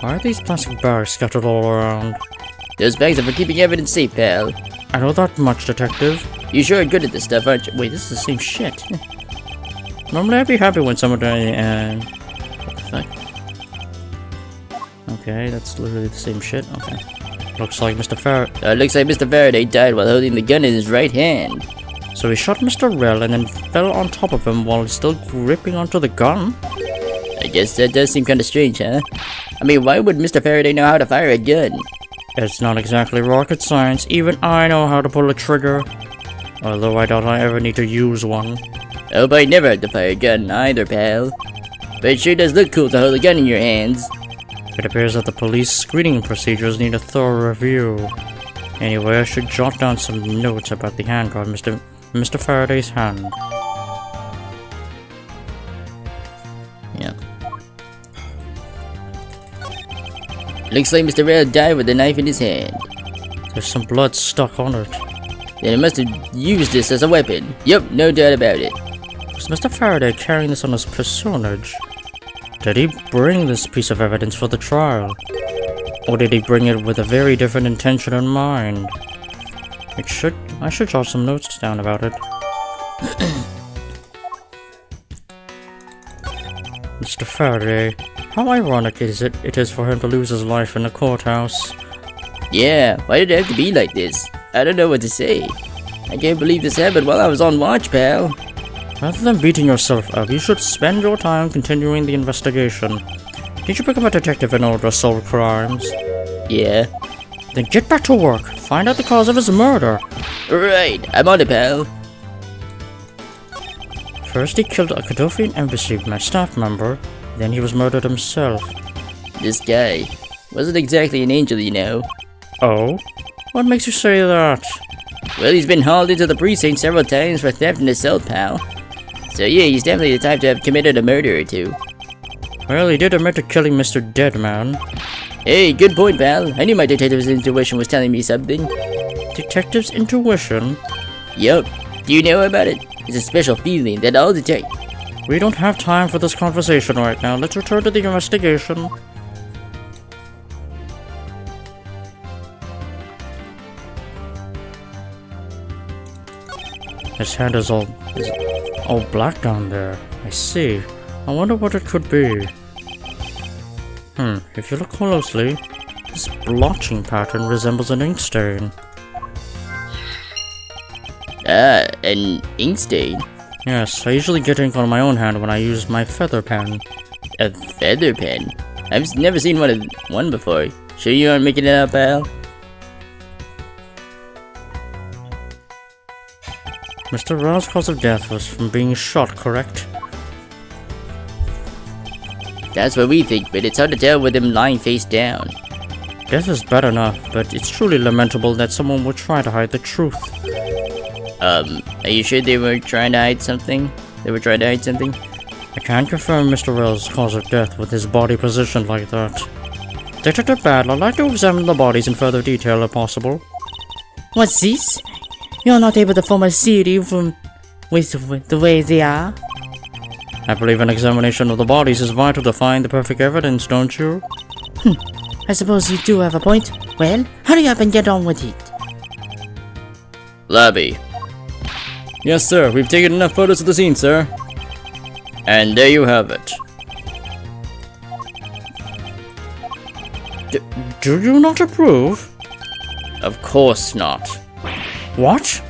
Why are these plastic bags scattered all around? Those bags are for keeping evidence safe, pal. I know that much, Detective. You sure are good at this stuff, aren't you? Wait, this is the same shit. Normally I'd be happy when someone... what the fuck? Okay, that's literally the same shit. Okay. Looks like Mr. Faraday died while holding the gun in his right hand. So he shot Mr. Rell and then fell on top of him while still gripping onto the gun? I guess that does seem kinda strange, huh? I mean, why would Mr. Faraday know how to fire a gun? It's not exactly rocket science. Even I know how to pull a trigger. Although I doubt I ever need to use one. I hope I never had to fire a gun either, pal. But it sure does look cool to hold a gun in your hands. It appears that the police screening procedures need a thorough review. Anyway, I should jot down some notes about the handguard Mr. Faraday's hand. Yeah. Looks like Mr. Rell died with a knife in his hand. There's some blood stuck on it. Then he must have used this as a weapon. Yup, no doubt about it. Was Mr. Faraday carrying this on his personage? Did he bring this piece of evidence for the trial? Or did he bring it with a very different intention in mind? I should jot some notes down about it. Mr. Faraday, how ironic it is for him to lose his life in the courthouse. Yeah, why did it have to be like this? I don't know what to say. I can't believe this happened while I was on watch, pal. Rather than beating yourself up, you should spend your time continuing the investigation. Did you become a detective in order to solve crimes? Yeah. Then get back to work. Find out the cause of his murder. Right, I'm on it, pal. First he killed a Cadofian embassy staff member, then he was murdered himself. This guy wasn't exactly an angel, you know. Oh? What makes you say that? Well, he's been hauled into the precinct several times for theft and assault, pal. So yeah, he's definitely the type to have committed a murder or two. Well, he did admit to killing Mr. Deadman. Hey, good point, pal. I knew my detective's intuition was telling me something. Detective's intuition? Yup. Do you know about it? It's a special feeling that all detectives... We don't have time for this conversation right now. Let's return to the investigation. His hand is all black down there. I see. I wonder what it could be. If you look closely, this blotching pattern resembles an ink stain. Ah, an ink stain? Yes, I usually get ink on my own hand when I use my feather pen. A feather pen? I've never seen one before. Sure you aren't making it up, pal? Mr. Ra's cause of death was from being shot, correct? That's what we think, but it's hard to tell with him lying face down. Death is bad enough, but it's truly lamentable that someone would try to hide the truth. Are you sure they were trying to hide something? I can't confirm Mr. Ra's cause of death with his body positioned like that. Detective Battle, I'd like to examine the bodies in further detail if possible. What's this? You're not able to form a theory with the way they are? I believe an examination of the bodies is vital to find the perfect evidence, don't you? I suppose you do have a point. Well, hurry up and get on with it. Lobby. Yes, sir. We've taken enough photos of the scene, sir. And there you have it. Do you not approve? Of course not. What?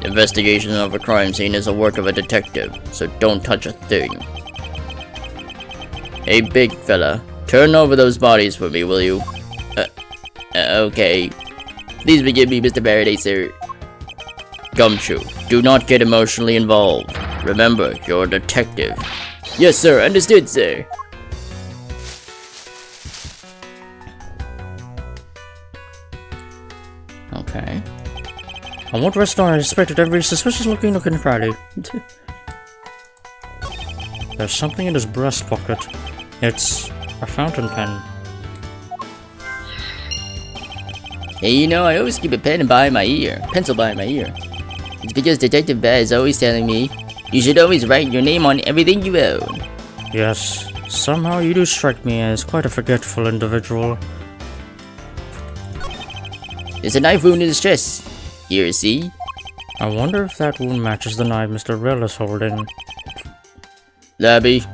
Investigation of a crime scene is a work of a detective, so don't touch a thing. Hey, big fella, turn over those bodies for me, will you? Okay. Please forgive me, Mr. Faraday, sir. Gumshoe, do not get emotionally involved. Remember, you're a detective. Yes, sir. Understood, sir. Okay. I won't rest on I inspected every suspicious-looking nook and cranny. There's something in his breast pocket. It's a fountain pen. Hey, you know, I always keep a pencil by my ear. It's because Detective Bear is always telling me, you should always write your name on everything you own. Yes, somehow you do strike me as quite a forgetful individual. There's a knife wound in his chest. Here, see? I wonder if that wound matches the knife Mr. Rell is holding. Lobby.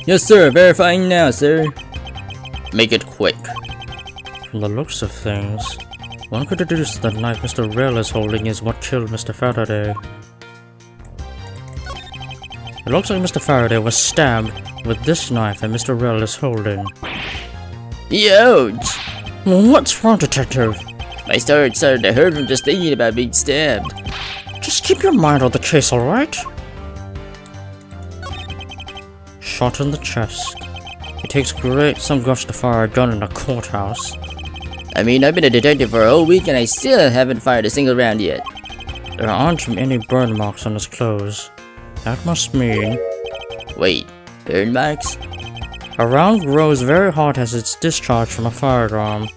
Yes, sir. Verifying now, sir. Make it quick. From the looks of things, one could deduce that the knife Mr. Rell is holding is what killed Mr. Faraday. It looks like Mr. Faraday was stabbed with this knife that Mr. Rell is holding. Ouch! What's wrong, Detective? My stomach started to hurt from just thinking about being stabbed. Just keep your mind on the case, alright? Shot in the chest. It takes some guts to fire a gun in a courthouse. I mean, I've been a detective for a whole week and I still haven't fired a single round yet. There aren't any burn marks on his clothes. That must mean... Wait, burn marks? A round grows very hot as it's discharged from a firearm.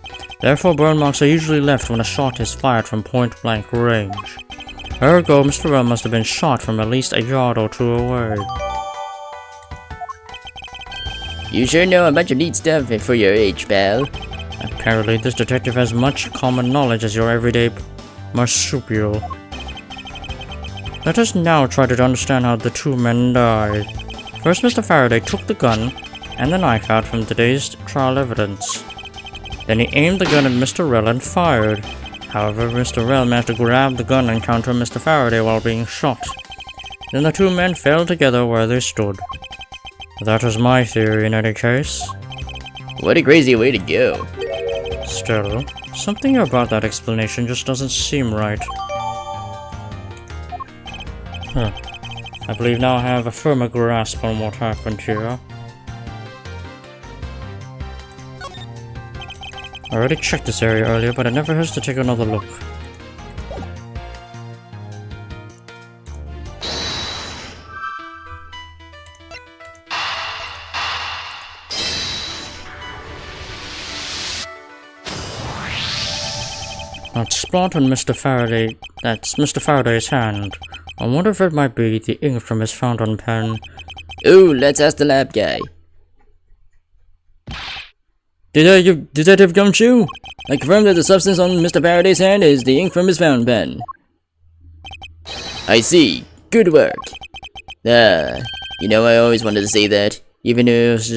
Therefore, burn marks are usually left when a shot is fired from point-blank range. Ergo, Mr. Rell must have been shot from at least a yard or two away. You sure know a bunch of neat stuff for your age, pal. Apparently, this detective has much common knowledge as your everyday marsupial. Let us now try to understand how the two men died. First, Mr. Faraday took the gun and the knife out from today's trial evidence. Then he aimed the gun at Mr. Rell and fired. However, Mr. Rell managed to grab the gun and counter Mr. Faraday while being shot. Then the two men fell together where they stood. That is my theory in any case. What a crazy way to go. Still, something about that explanation just doesn't seem right. I believe now I have a firmer grasp on what happened here. I already checked this area earlier, but it never hurts to take another look. That spot on Mr. Faraday, that's Mr. Faraday's hand. I wonder if it might be the ink from his fountain pen. Ooh, let's ask the lab guy. Detective Gumshoe, I confirm that the substance on Mr. Faraday's hand is the ink from his fountain pen. I see. Good work. You know, I always wanted to say that, even if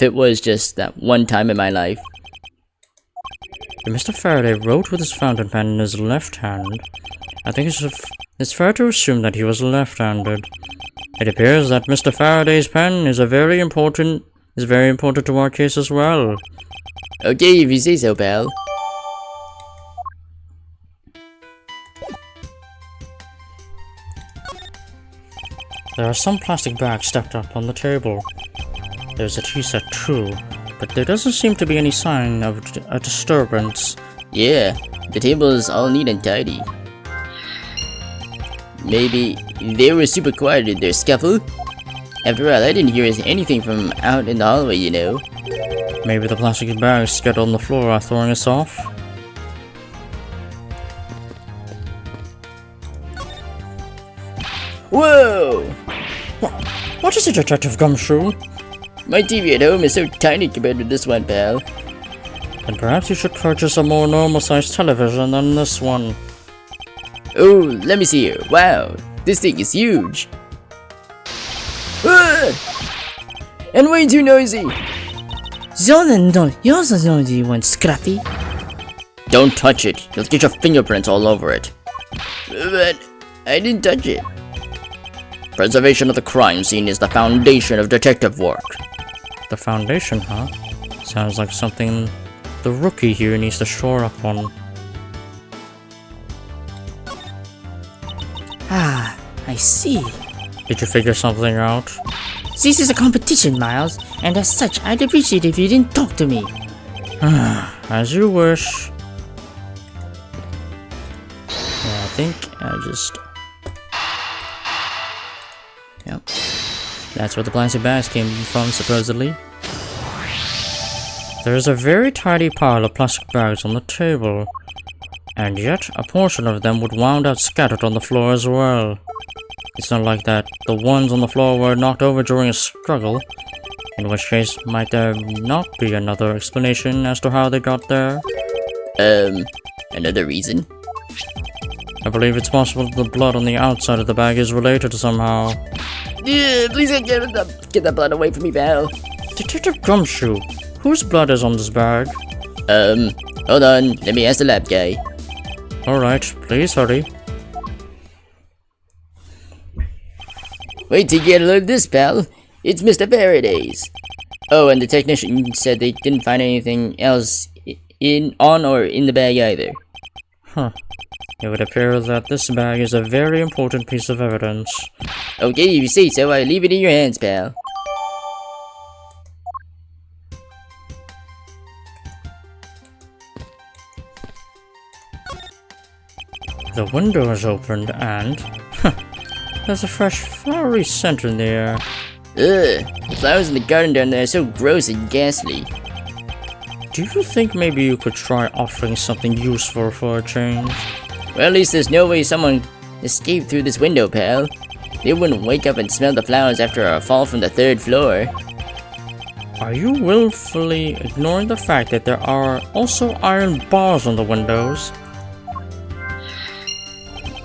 it was just that one time in my life. If Mr. Faraday wrote with his fountain pen in his left hand, I think it's fair to assume that he was left-handed. It appears that Mr. Faraday's pen is very important to our case as well. Okay, if you say so, pal. There are some plastic bags stacked up on the table. There's a tea set too, but there doesn't seem to be any sign of a disturbance. Yeah, the table is all neat and tidy. Maybe they were super quiet in their scuffle? After all, I didn't hear anything from out in the hallway, you know. Maybe the plastic bags scattered on the floor are throwing us off? Whoa! What is it, Detective Gumshoe? My TV at home is so tiny compared to this one, pal. Then perhaps you should purchase a more normal-sized television than this one. Oh, let me see here. Wow, this thing is huge. And way too noisy. You're the noisy one, Scrappy. Don't touch it. You'll get your fingerprints all over it. But I didn't touch it. Preservation of the crime scene is the foundation of detective work. The foundation, huh? Sounds like something the rookie here needs to shore up on. Ah, I see. Did you figure something out? This is a competition, Miles, and as such, I'd appreciate if you didn't talk to me. As you wish. Yeah, I think I just... Yep. That's where the plastic bags came from, supposedly. There is a very tidy pile of plastic bags on the table. And yet, a portion of them would wound out scattered on the floor as well. It's not like that the ones on the floor were knocked over during a struggle, in which case might there not be another explanation as to how they got there? Another reason? I believe it's possible that the blood on the outside of the bag is related somehow. Yeah, please get that blood away from me, pal. Detective Gumshoe, whose blood is on this bag? Hold on, let me ask the lab guy. Alright, please hurry. Wait till you get a load of this, pal. It's Mr. Faraday's. Oh, and the technician said they didn't find anything else on or in the bag either. Huh. It would appear that this bag is a very important piece of evidence. Okay, if you say so, I leave it in your hands, pal. The window is opened and... there's a fresh flowery scent in the air. Ugh, the flowers in the garden down there are so gross and ghastly. Do you think maybe you could try offering something useful for a change? Well, at least there's no way someone escaped through this window, pal. They wouldn't wake up and smell the flowers after a fall from the 3rd floor. Are you willfully ignoring the fact that there are also iron bars on the windows?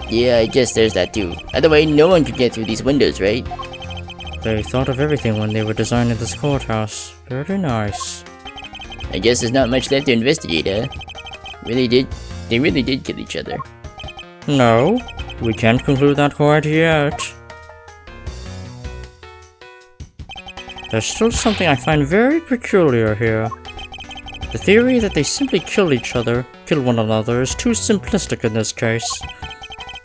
Yeah, I guess there's that too. Either way, no one could get through these windows, right? They thought of everything when they were designing this courthouse. Very nice. I guess there's not much left to investigate, huh? They really did kill each other. No, we can't conclude that quite yet. There's still something I find very peculiar here. The theory that they simply kill one another, is too simplistic in this case.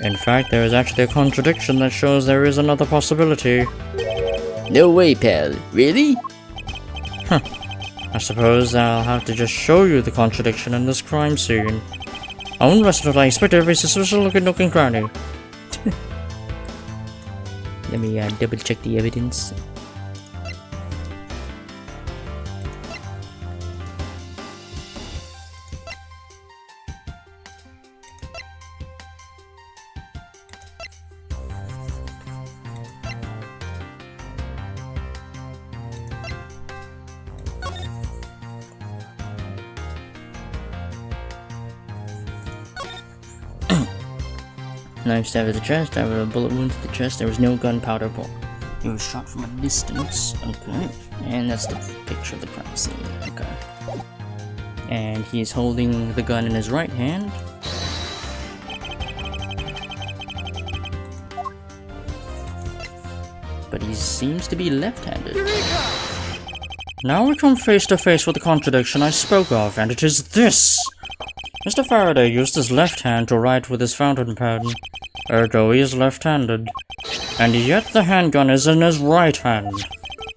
In fact, there is actually a contradiction that shows there is another possibility. No way, pal. Really? I suppose I'll have to just show you the contradiction in this crime scene. I won't rest until I inspect every suspicious-looking nook and cranny. Let me double check the evidence. Knife stab at the chest, I have a bullet wound to the chest, there was no gunpowder ball. He was shot from a distance, okay. And that's the picture of the crime scene, okay. And he's holding the gun in his right hand. But he seems to be left-handed. Now we come face to face with the contradiction I spoke of, and it is this! Mr. Faraday used his left hand to write with his fountain pen, ergo he is left-handed. And yet the handgun is in his right hand.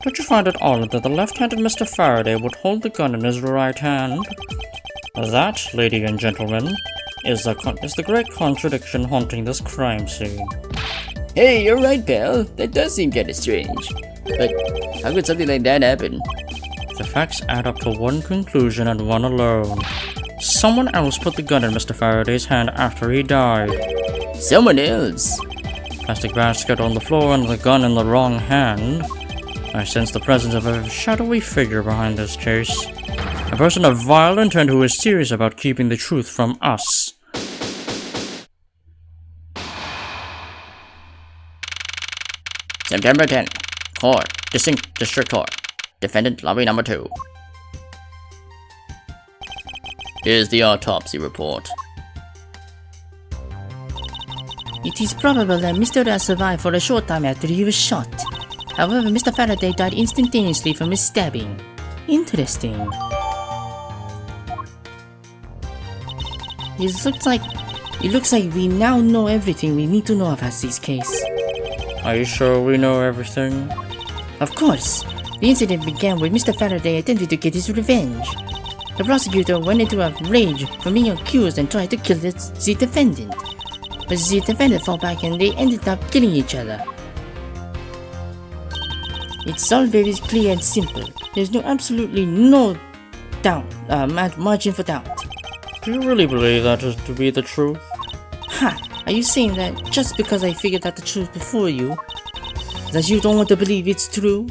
Don't you find it odd that the left-handed Mr. Faraday would hold the gun in his right hand? That, ladies and gentlemen, is the great contradiction haunting this crime scene. Hey, you're right, pal. That does seem kinda strange. But how could something like that happen? The facts add up to one conclusion and one alone. Someone else put the gun in Mr. Faraday's hand after he died. Someone else? Plastic basket on the floor and the gun in the wrong hand. I sense the presence of a shadowy figure behind this case. A person of vile intent who is serious about keeping the truth from us. September 10th. Court. District Court. Defendant lobby number 2. Here's the autopsy report. It is probable that Mr. Rell survived for a short time after he was shot. However, Mr. Faraday died instantaneously from his stabbing. Interesting. It looks like we now know everything we need to know about this case. Are you sure we know everything? Of course. The incident began with Mr. Faraday attempting to get his revenge. The prosecutor went into a rage for being accused and tried to kill the defendant. But the defendant fought back and they ended up killing each other. It's all very clear and simple. There's absolutely no doubt, margin for doubt. Do you really believe that is to be the truth? Ha! Are you saying that just because I figured out the truth before you, that you don't want to believe it's true?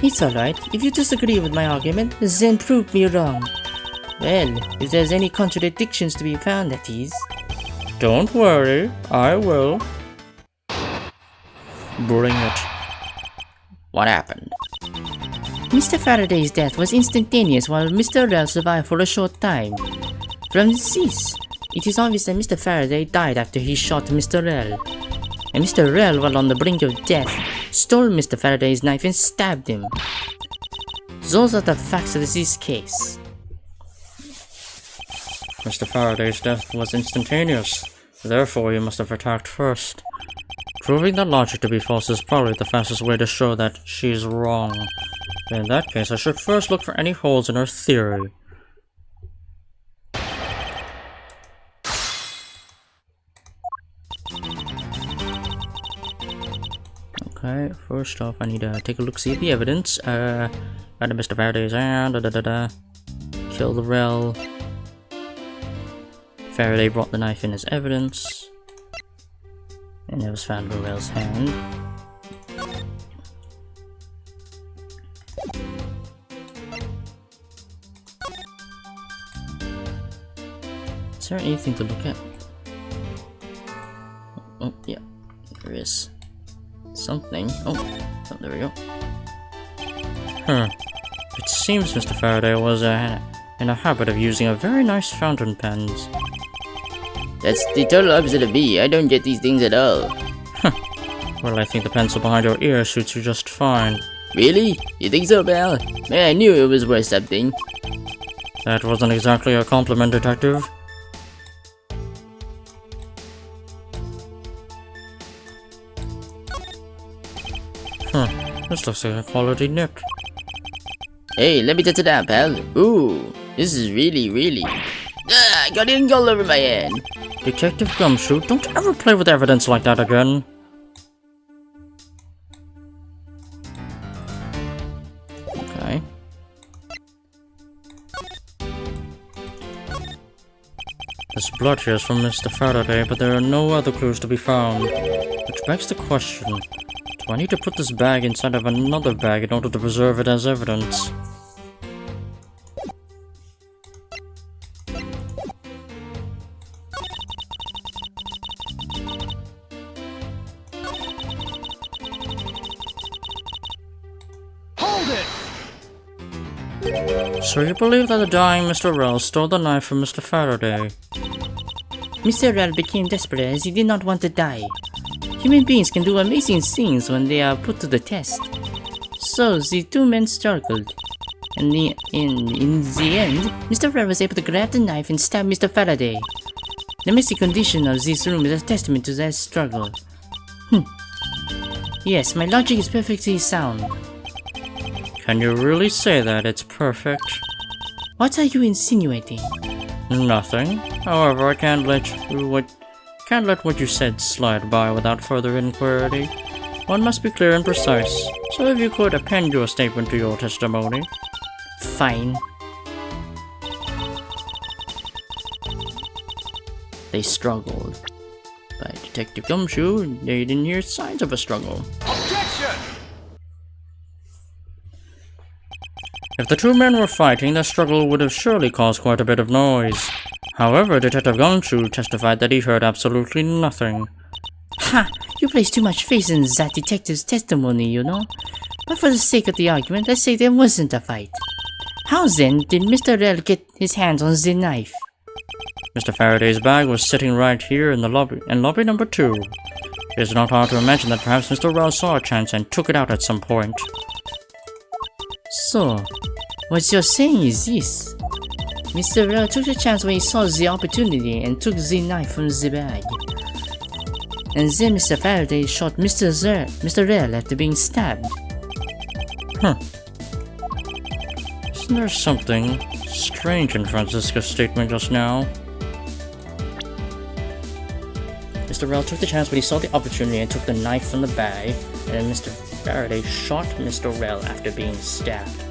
It's alright. If you disagree with my argument, then prove me wrong. Well, if there's any contradictions to be found, that is. Don't worry, I will. Bring it. What happened? Mr. Faraday's death was instantaneous while Mr. Rell survived for a short time. From this, it is obvious that Mr. Faraday died after he shot Mr. Rell. And Mr. Rell, while on the brink of death, stole Mr. Faraday's knife and stabbed him. Those are the facts of this case. Mr. Faraday's death was instantaneous, therefore he must have attacked first. Proving that logic to be false is probably the fastest way to show that she's wrong. In that case, I should first look for any holes in her theory. Okay, first off I need to take a look-see at the evidence. Got Mr. Faraday's hand, Kill the Rell. Faraday brought the knife in as evidence. And it was found in Rell's hand. Is there anything to look at? Oh, yeah, there is something. Oh, there we go. It seems Mr. Faraday was in a habit of using a very nice fountain pens. That's the total opposite of me. I don't get these things at all. Well, I think the pencil behind your ear suits you just fine. Really? You think so, pal? Man, I knew it was worth something. That wasn't exactly a compliment, Detective. This looks like a quality nip. Hey, let me touch it out, pal. Ooh, this is really... Ah, I got ink all over my hand. Detective Gumshoe, don't ever play with evidence like that again. Okay. This blood here is from Mr. Faraday, but there are no other clues to be found. Which begs the question, do I need to put this bag inside of another bag in order to preserve it as evidence? So you believe that the dying Mr. Rell stole the knife from Mr. Faraday? Mr. Rell became desperate as he did not want to die. Human beings can do amazing things when they are put to the test. So the two men struggled. And in the end, Mr. Rell was able to grab the knife and stab Mr. Faraday. The messy condition of this room is a testament to that struggle. Yes, my logic is perfectly sound. Can you really say that it's perfect? What are you insinuating? Nothing. However, I can't let what you said slide by without further inquiry. One must be clear and precise. So if you could append your statement to your testimony. Fine. They struggled. By Detective Gumshoe, they didn't hear signs of a struggle. Objection! If the two men were fighting, their struggle would have surely caused quite a bit of noise. However, Detective Gumshoe testified that he heard absolutely nothing. Ha! You place too much faith in that detective's testimony, you know. But for the sake of the argument, let's say there wasn't a fight. How then did Mr. Rell get his hands on the knife? Mr. Faraday's bag was sitting right here in the lobby, in lobby number 2. It is not hard to imagine that perhaps Mr. Rell saw a chance and took it out at some point. So, what you're saying is this. Mr. Rell took the chance when he saw the opportunity and took the knife from the bag. And then Mr. Faraday shot Mr. Rell after being stabbed. Isn't there something strange in Franziska's statement just now? Mr. Rell took the chance when he saw the opportunity and took the knife from the bag, and then Mr. Faraday shot Mr. Rell after being stabbed.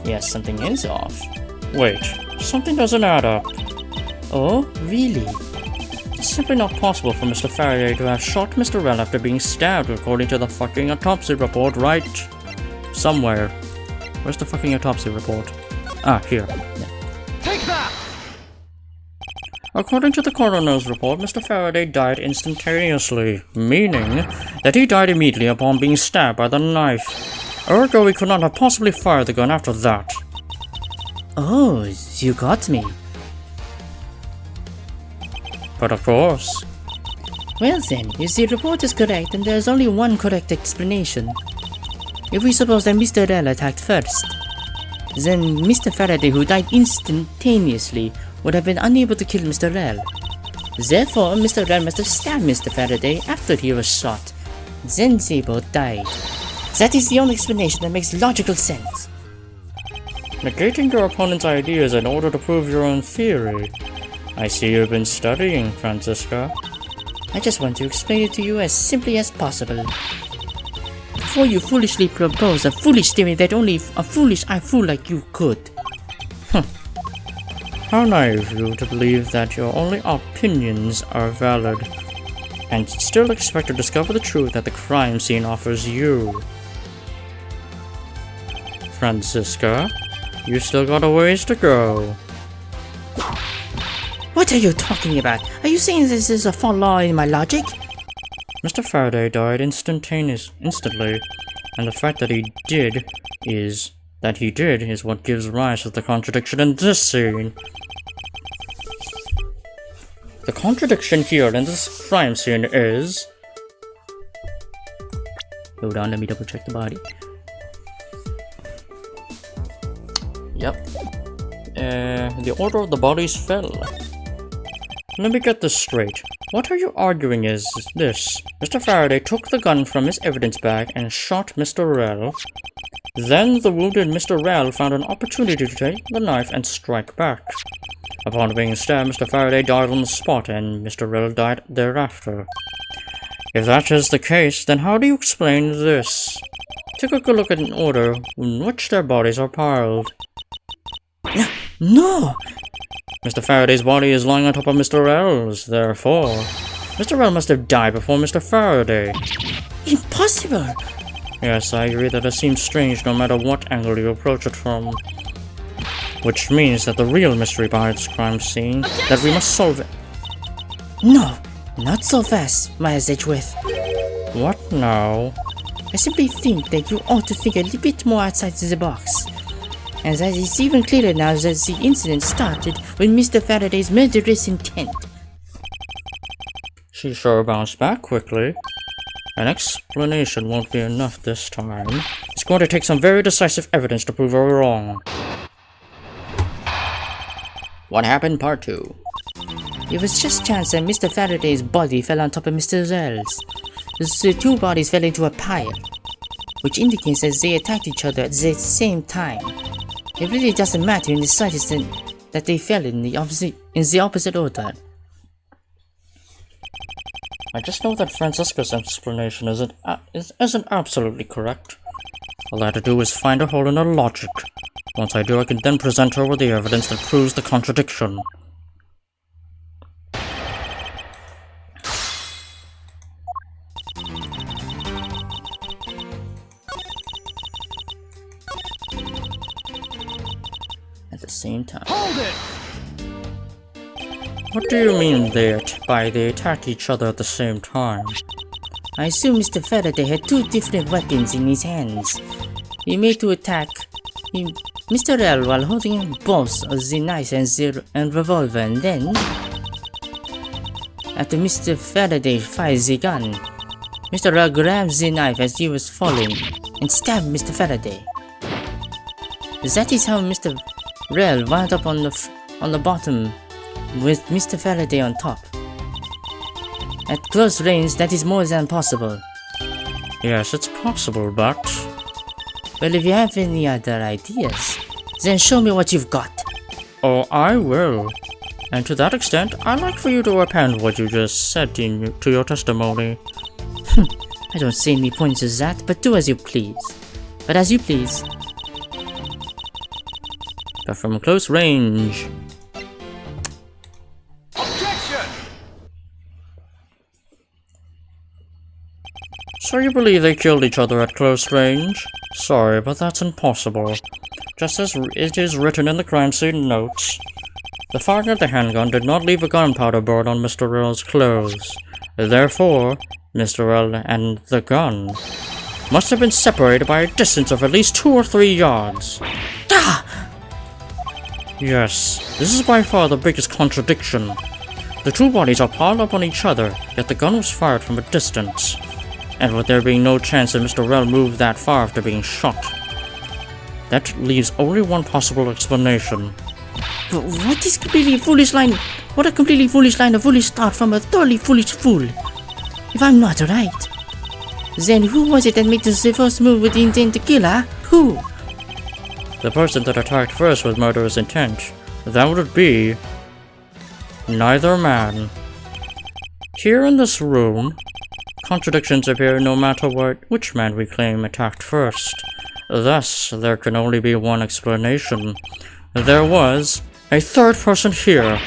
Yes, something is off. Wait, something doesn't add up. Oh, really? It's simply not possible for Mr. Faraday to have shot Mr. Rell after being stabbed according to the fucking autopsy report right somewhere. Where's the fucking autopsy report? Ah, here. Yeah. Take that! According to the coroner's report, Mr. Faraday died instantaneously, meaning that he died immediately upon being stabbed by the knife. Ergo, he could not have possibly fired the gun after that. Oh, you got me. But of course. Well then, if the report is correct, then there is only one correct explanation. If we suppose that Mr. Rell attacked first, then Mr. Faraday, who died instantaneously, would have been unable to kill Mr. Rell. Therefore, Mr. Rell must have stabbed Mr. Faraday after he was shot. Then they both died. That is the only explanation that makes logical sense. Negating your opponent's ideas in order to prove your own theory. I see you've been studying, Franziska. I just want to explain it to you as simply as possible. Before you foolishly propose a foolish theory that only a foolish fool like you could. How naive of you to believe that your only opinions are valid, and still expect to discover the truth that the crime scene offers you. Franziska, you still got a ways to go. What are you talking about? Are you saying this is a flaw in my logic? Mr. Faraday died instantly, And the fact that he did is what gives rise to the contradiction in this scene. The contradiction here in this crime scene is... Hold on, let me double check the body. Yep. The order of the bodies fell. Let me get this straight. What are you arguing is this? Mr. Faraday took the gun from his evidence bag and shot Mr. Rell. Then the wounded Mr. Rell found an opportunity to take the knife and strike back. Upon being stabbed, Mr. Faraday died on the spot and Mr. Rell died thereafter. If that is the case, then how do you explain this? Take a good look at an order in which their bodies are piled. No! Mr. Faraday's body is lying on top of Mr. Rell's, therefore, Mr. Rell must have died before Mr. Faraday. Impossible! Yes, I agree that it seems strange no matter what angle you approach it from. Which means that the real mystery behind this crime scene, that we must solve it. No, not so fast, Miles Edgeworth. What now? I simply think that you ought to think a little bit more outside the box. And that it's even clearer now that the incident started with Mr. Faraday's murderous intent. She sure bounced back quickly. An explanation won't be enough this time. It's going to take some very decisive evidence to prove her wrong. What happened, part 2? It was just chance that Mr. Faraday's body fell on top of Mr. Rell's. The two bodies fell into a pile, which indicates that they attacked each other at the same time. It really doesn't matter in the slightest that they fell in the opposite order. I just know that Franziska's explanation isn't absolutely correct. All I have to do is find a hole in her logic. Once I do, I can then present her with the evidence that proves the contradiction. At the same time. Hold it! What do you mean by they attack each other at the same time? I assume Mr. Faraday had two different weapons in his hands. He made to attack Mr. Rell while holding both the knife and revolver, and then, after Mr. Faraday fired the gun, Mr. Rell grabbed the knife as he was falling and stabbed Mr. Faraday. That is how Mr. Rell wound up on the bottom with Mr. Faraday on top. At close range, that is more than possible. Yes, it's possible, but... Well, if you have any other ideas, then show me what you've got. Oh, I will. And to that extent, I'd like for you to append what you just said to your testimony. I don't see any points to that, but do as you please. But as you please. But from close range... So you believe they killed each other at close range? Sorry, but that's impossible. Just as it is written in the crime scene notes. The firing of the handgun did not leave a gunpowder burn on Mr. Rell's clothes. Therefore, Mr. Rell and the gun must have been separated by a distance of at least 2 or 3 yards. Ah! Yes, this is by far the biggest contradiction. The two bodies are piled up on each other, yet the gun was fired from a distance. And with there being no chance that Mr. Rell moved that far after being shot. That leaves only one possible explanation. What is completely foolish line? What a completely foolish line of foolish thought from a thoroughly foolish fool. If I'm not right, then who was it that made the first move with the intent to kill her? Who? The person that attacked first with murderous intent. That would be... neither man. Here in this room, contradictions appear no matter which man we claim attacked first. Thus, there can only be one explanation. There was a third person here.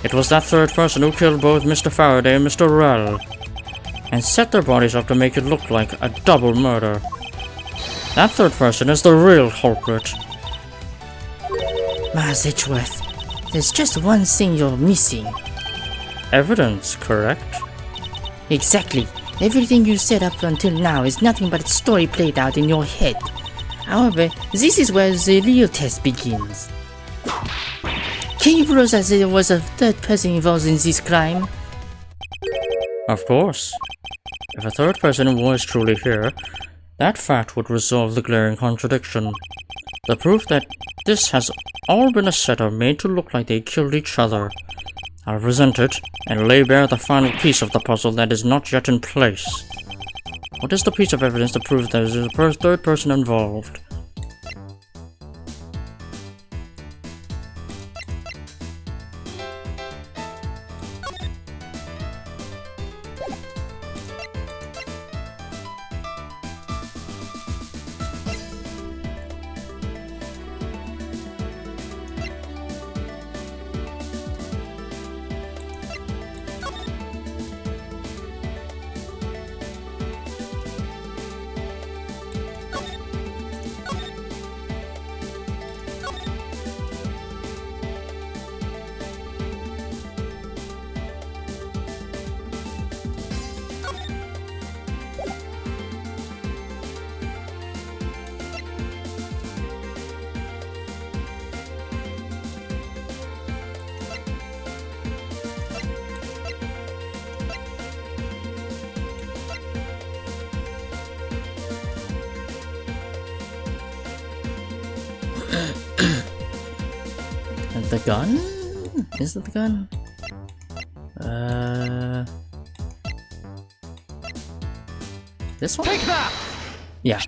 It was that third person who killed both Mr. Faraday and Mr. Rell, and set their bodies up to make it look like a double murder. That third person is the real culprit. Miles Edgeworth, there's just one thing you're missing. Evidence, correct? Exactly. Everything you said up until now is nothing but a story played out in your head. However, this is where the real test begins. Can you prove that there was a third person involved in this crime? Of course. If a third person was truly here, that fact would resolve the glaring contradiction. The proof that this has all been a setup made to look like they killed each other. I'll present it and lay bare the final piece of the puzzle that is not yet in place. What is the piece of evidence to prove there is a third person involved? The gun? Is it the gun? This one? Yeah.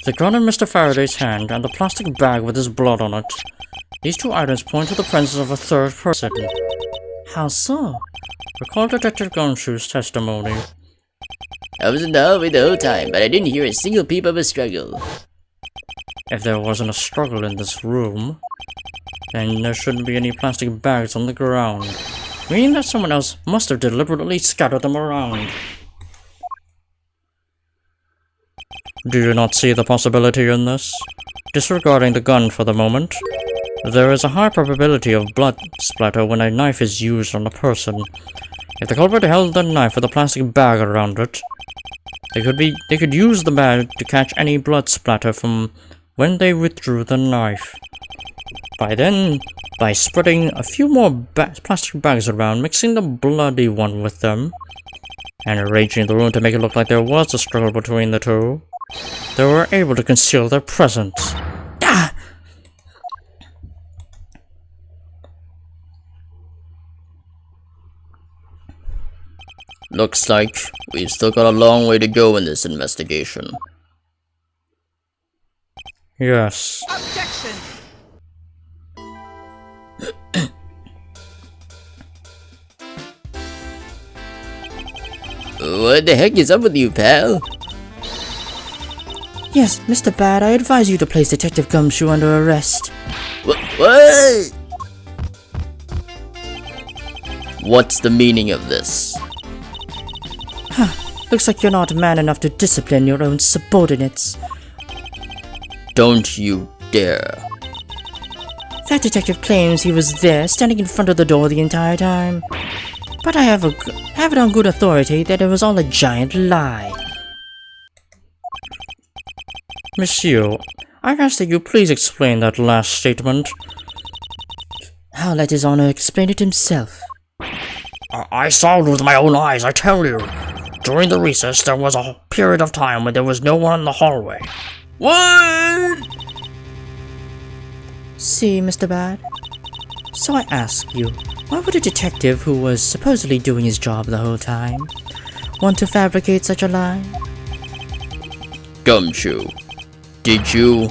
The gun in Mr. Faraday's hand and the plastic bag with his blood on it. These two items point to the presence of a third person. How so? Recall Detective Gumshoe's testimony. I was in the hallway the whole time, but I didn't hear a single peep of a struggle. If there wasn't a struggle in this room, then there shouldn't be any plastic bags on the ground, meaning that someone else must have deliberately scattered them around. Do you not see the possibility in this? Disregarding the gun for the moment, there is a high probability of blood splatter when a knife is used on a person. If the culprit held the knife with a plastic bag around it, they could use the bag to catch any blood splatter from when they withdrew the knife. By spreading a few more plastic bags around, mixing the bloody one with them, and arranging the room to make it look like there was a struggle between the two, they were able to conceal their presence. Ah! Looks like we've still got a long way to go in this investigation. Yes. Objection! What the heck is up with you, pal? Yes, Mr. Bad, I advise you to place Detective Gumshoe under arrest. What? What's the meaning of this? Looks like you're not man enough to discipline your own subordinates. Don't you dare. That detective claims he was there, standing in front of the door the entire time. But I have it on good authority that it was all a giant lie. Monsieur, I ask that you please explain that last statement. I'll let his honor explain it himself. I saw it with my own eyes, I tell you. During the recess, there was a period of time when there was no one in the hallway. What? See, Mr. Bad? So I ask you, why would a detective who was supposedly doing his job the whole time want to fabricate such a lie? Gumshoe, did you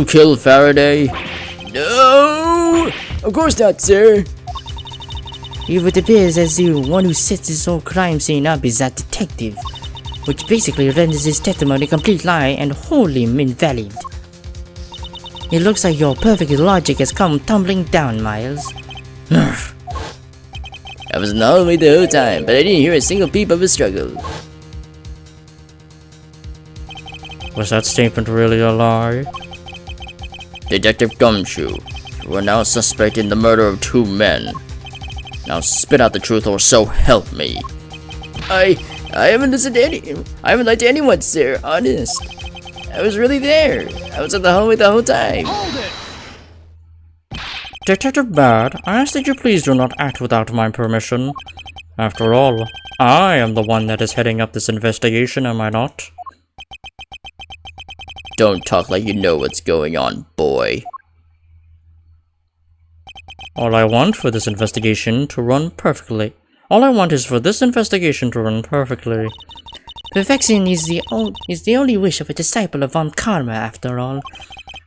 kill Faraday? No! Of course not, sir. It appears as the one who sets this whole crime scene up is that detective, which basically renders his testimony a complete lie and wholly invalid. It looks like your perfect logic has come tumbling down, Miles. I was in the hallway the whole time, but I didn't hear a single peep of a struggle. Was that statement really a lie? Detective Gumshoe, you are now suspect in the murder of 2 men. Now spit out the truth or so help me. I I haven't listened to I haven't lied to anyone, sir. Honest. I was really there. I was in the hallway the whole time. Detective Bad, I ask that you please do not act without my permission. After all, I am the one that is heading up this investigation, am I not? Don't talk like you know what's going on, boy. All I want for this investigation to run perfectly. All I want is for this investigation to run perfectly. Perfection is the only wish of a disciple of Von Karma, after all.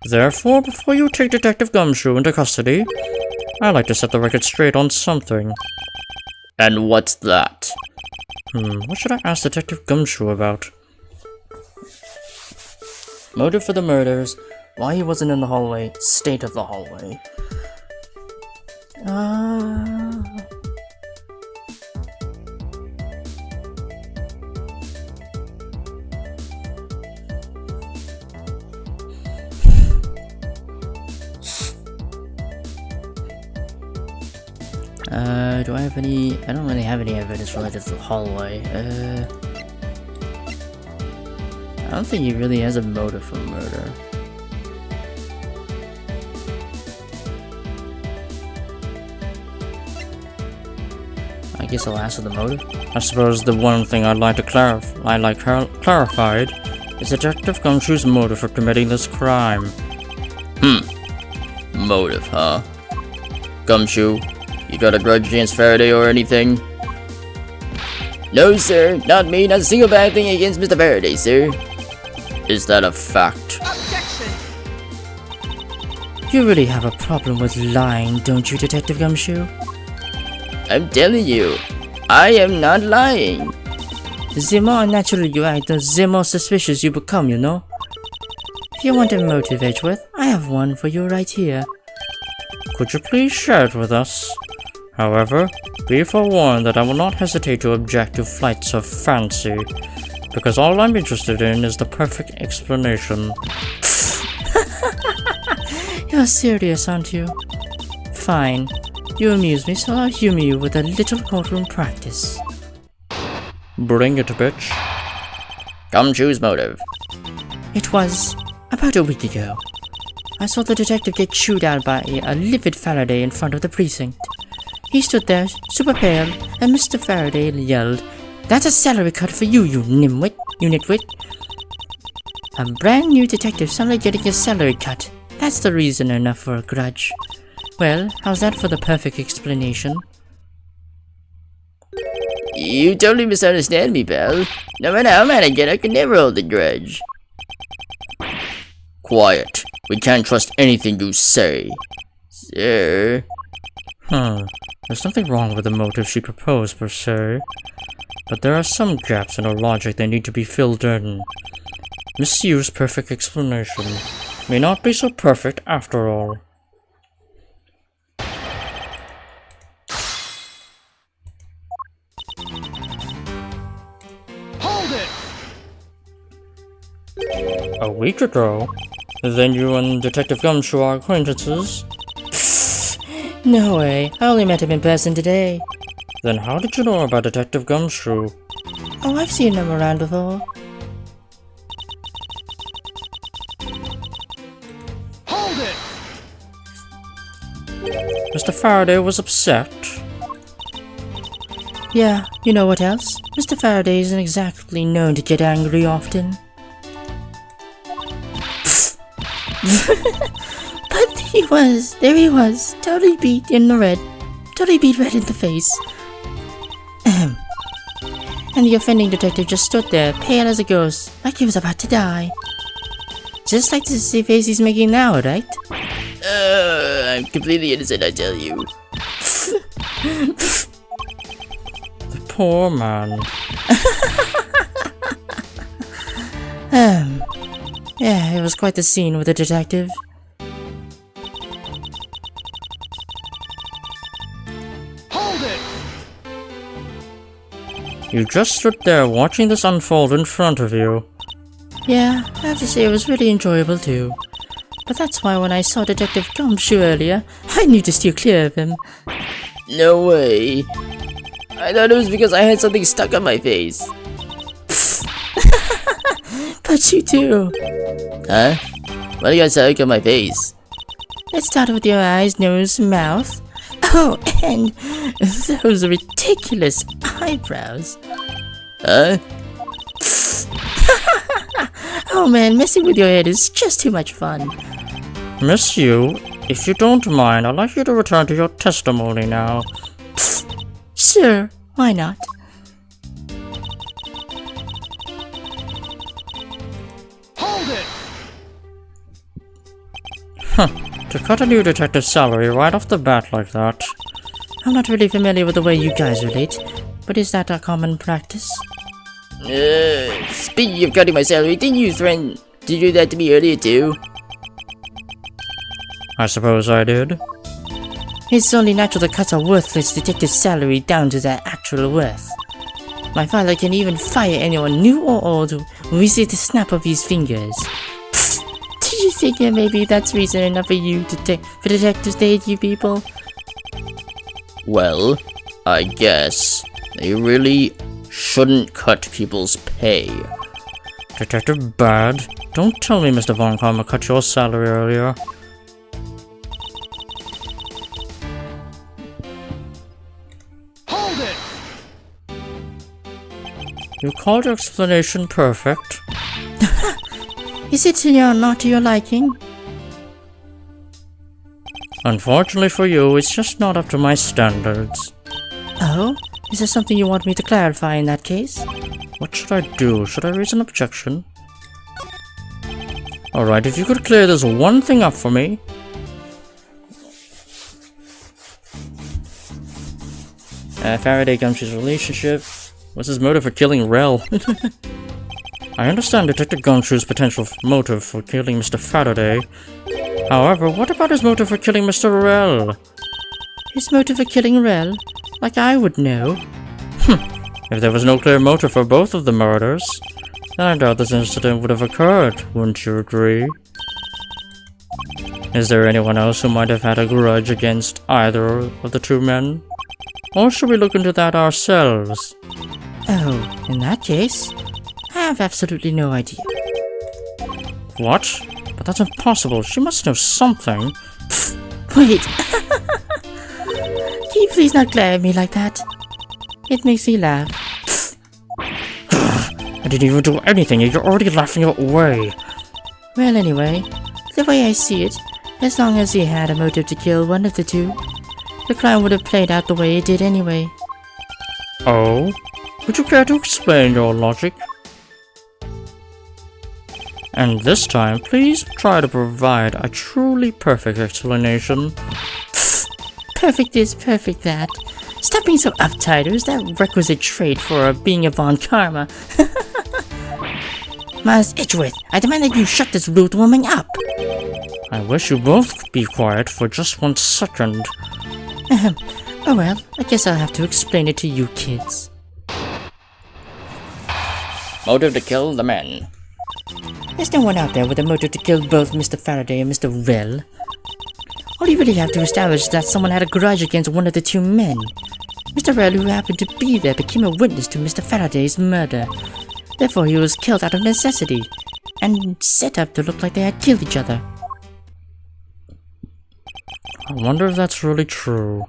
Therefore, before you take Detective Gumshoe into custody, I'd like to set the record straight on something. And what's that? What should I ask Detective Gumshoe about? Motive for the murders, why he wasn't in the hallway, state of the hallway. Do I have any? I don't really have any evidence related to the hallway. I don't think he really has a motive for murder. I guess I'll ask for the motive. I suppose the one thing I'd like to clarified is Detective Gumshoe's motive for committing this crime. Motive, huh? Gumshoe, you got a grudge against Faraday or anything? No, sir. Not me. Not a single bad thing against Mr. Faraday, sir. Is that a fact? You really have a problem with lying, don't you, Detective Gumshoe? I'm telling you, I am not lying. The more unnatural you act, the more suspicious you become, you know? If you want a motive, Edgeworth, I have one for you right here. Could you please share it with us? However, be forewarned that I will not hesitate to object to flights of fancy, because all I'm interested in is the perfect explanation. You're serious, aren't you? Fine. You amuse me, so I'll humor you with a little courtroom practice. Bring it, bitch. Gumshoe's motive. It was about a week ago. I saw the detective get chewed out by a livid Faraday in front of the precinct. He stood there, super pale, and Mr. Faraday yelled, "That's a salary cut for you, you nitwit. A brand new detective suddenly getting a salary cut. That's the reason enough for a grudge. Well, how's that for the perfect explanation?" You totally misunderstand me, pal. No matter how mad I get, I can never hold a grudge. Quiet. We can't trust anything you say. Sir. There's nothing wrong with the motive she proposed, per se. But there are some gaps in her logic that need to be filled in. Misuse perfect explanation. May not be so perfect after all. A week ago? Then you and Detective Gumshoe are acquaintances? No way. I only met him in person today. Then how did you know about Detective Gumshoe? Oh, I've seen him around before. Mr. Faraday was upset. Yeah, you know what else? Mr. Faraday isn't exactly known to get angry often. But there he was, totally beat red in the face. And the offending detective just stood there, pale as a ghost, like he was about to die. Just like the face he's making now, right? I'm completely innocent, I tell you. The poor man. Yeah, it was quite the scene with the detective. You just stood there watching this unfold in front of you. Yeah, I have to say it was really enjoyable too. But that's why when I saw Detective Gumshoe earlier, I knew to steer clear of him. No way. I thought it was because I had something stuck on my face. But you do. Huh? Why do you got so look on my face? Let's start with your eyes, nose, mouth. Oh, and those ridiculous eyebrows. Huh? Oh man, messing with your head is just too much fun. Miss Yu, if you don't mind, I'd like you to return to your testimony now. Sure, why not? To cut a new detective's salary right off the bat like that. I'm not really familiar with the way you guys relate, but is that a common practice? Speaking of cutting my salary, didn't you threaten to do that to me earlier too? I suppose I did. It's only natural to cut a worthless detective's salary down to their actual worth. My father can even fire anyone new or old with the snap of his fingers. Do you figure maybe that's reason enough for you to for detectives to hate you people? Well, I guess they really shouldn't cut people's pay. Detective Bad, don't tell me Mr. Von Karma cut your salary earlier. Hold it! You called your explanation perfect. Is it not to your liking? Unfortunately for you, it's just not up to my standards. Oh? Is there something you want me to clarify in that case? What should I do? Should I raise an objection? Alright, if you could clear this one thing up for me. Faraday Gumshoe's relationship. What's his motive for killing Rel? I understand Detective Gumshoe's potential motive for killing Mr. Faraday. However, what about his motive for killing Mr. Rel? His motive for killing Rel? Like I would know. If there was no clear motive for both of the murders, then I doubt this incident would have occurred, wouldn't you agree? Is there anyone else who might have had a grudge against either of the two men? Or should we look into that ourselves? Oh, in that case, I have absolutely no idea. What? But that's impossible. She must know something. Wait! Can you please not glare at me like that? It makes me laugh. I didn't even do anything, and you're already laughing it away. Well, anyway, the way I see it, as long as he had a motive to kill one of the two, the crime would have played out the way it did anyway. Oh? Would you care to explain your logic? And this time, please try to provide a truly perfect explanation. Perfect this, perfect that. Stop being so uptight, or is that requisite trait for being a Von Karma? Miles Edgeworth, I demand that you shut this rude woman up. I wish you both could be quiet for just 1 second. Oh well, I guess I'll have to explain it to you kids. Motive to kill the men. There's no one out there with a motive to kill both Mr. Faraday and Mr. Rel. All you really have to establish is that someone had a grudge against one of the two men. Mr. Rel, who happened to be there, became a witness to Mr. Faraday's murder. Therefore, he was killed out of necessity, and set up to look like they had killed each other. I wonder if that's really true.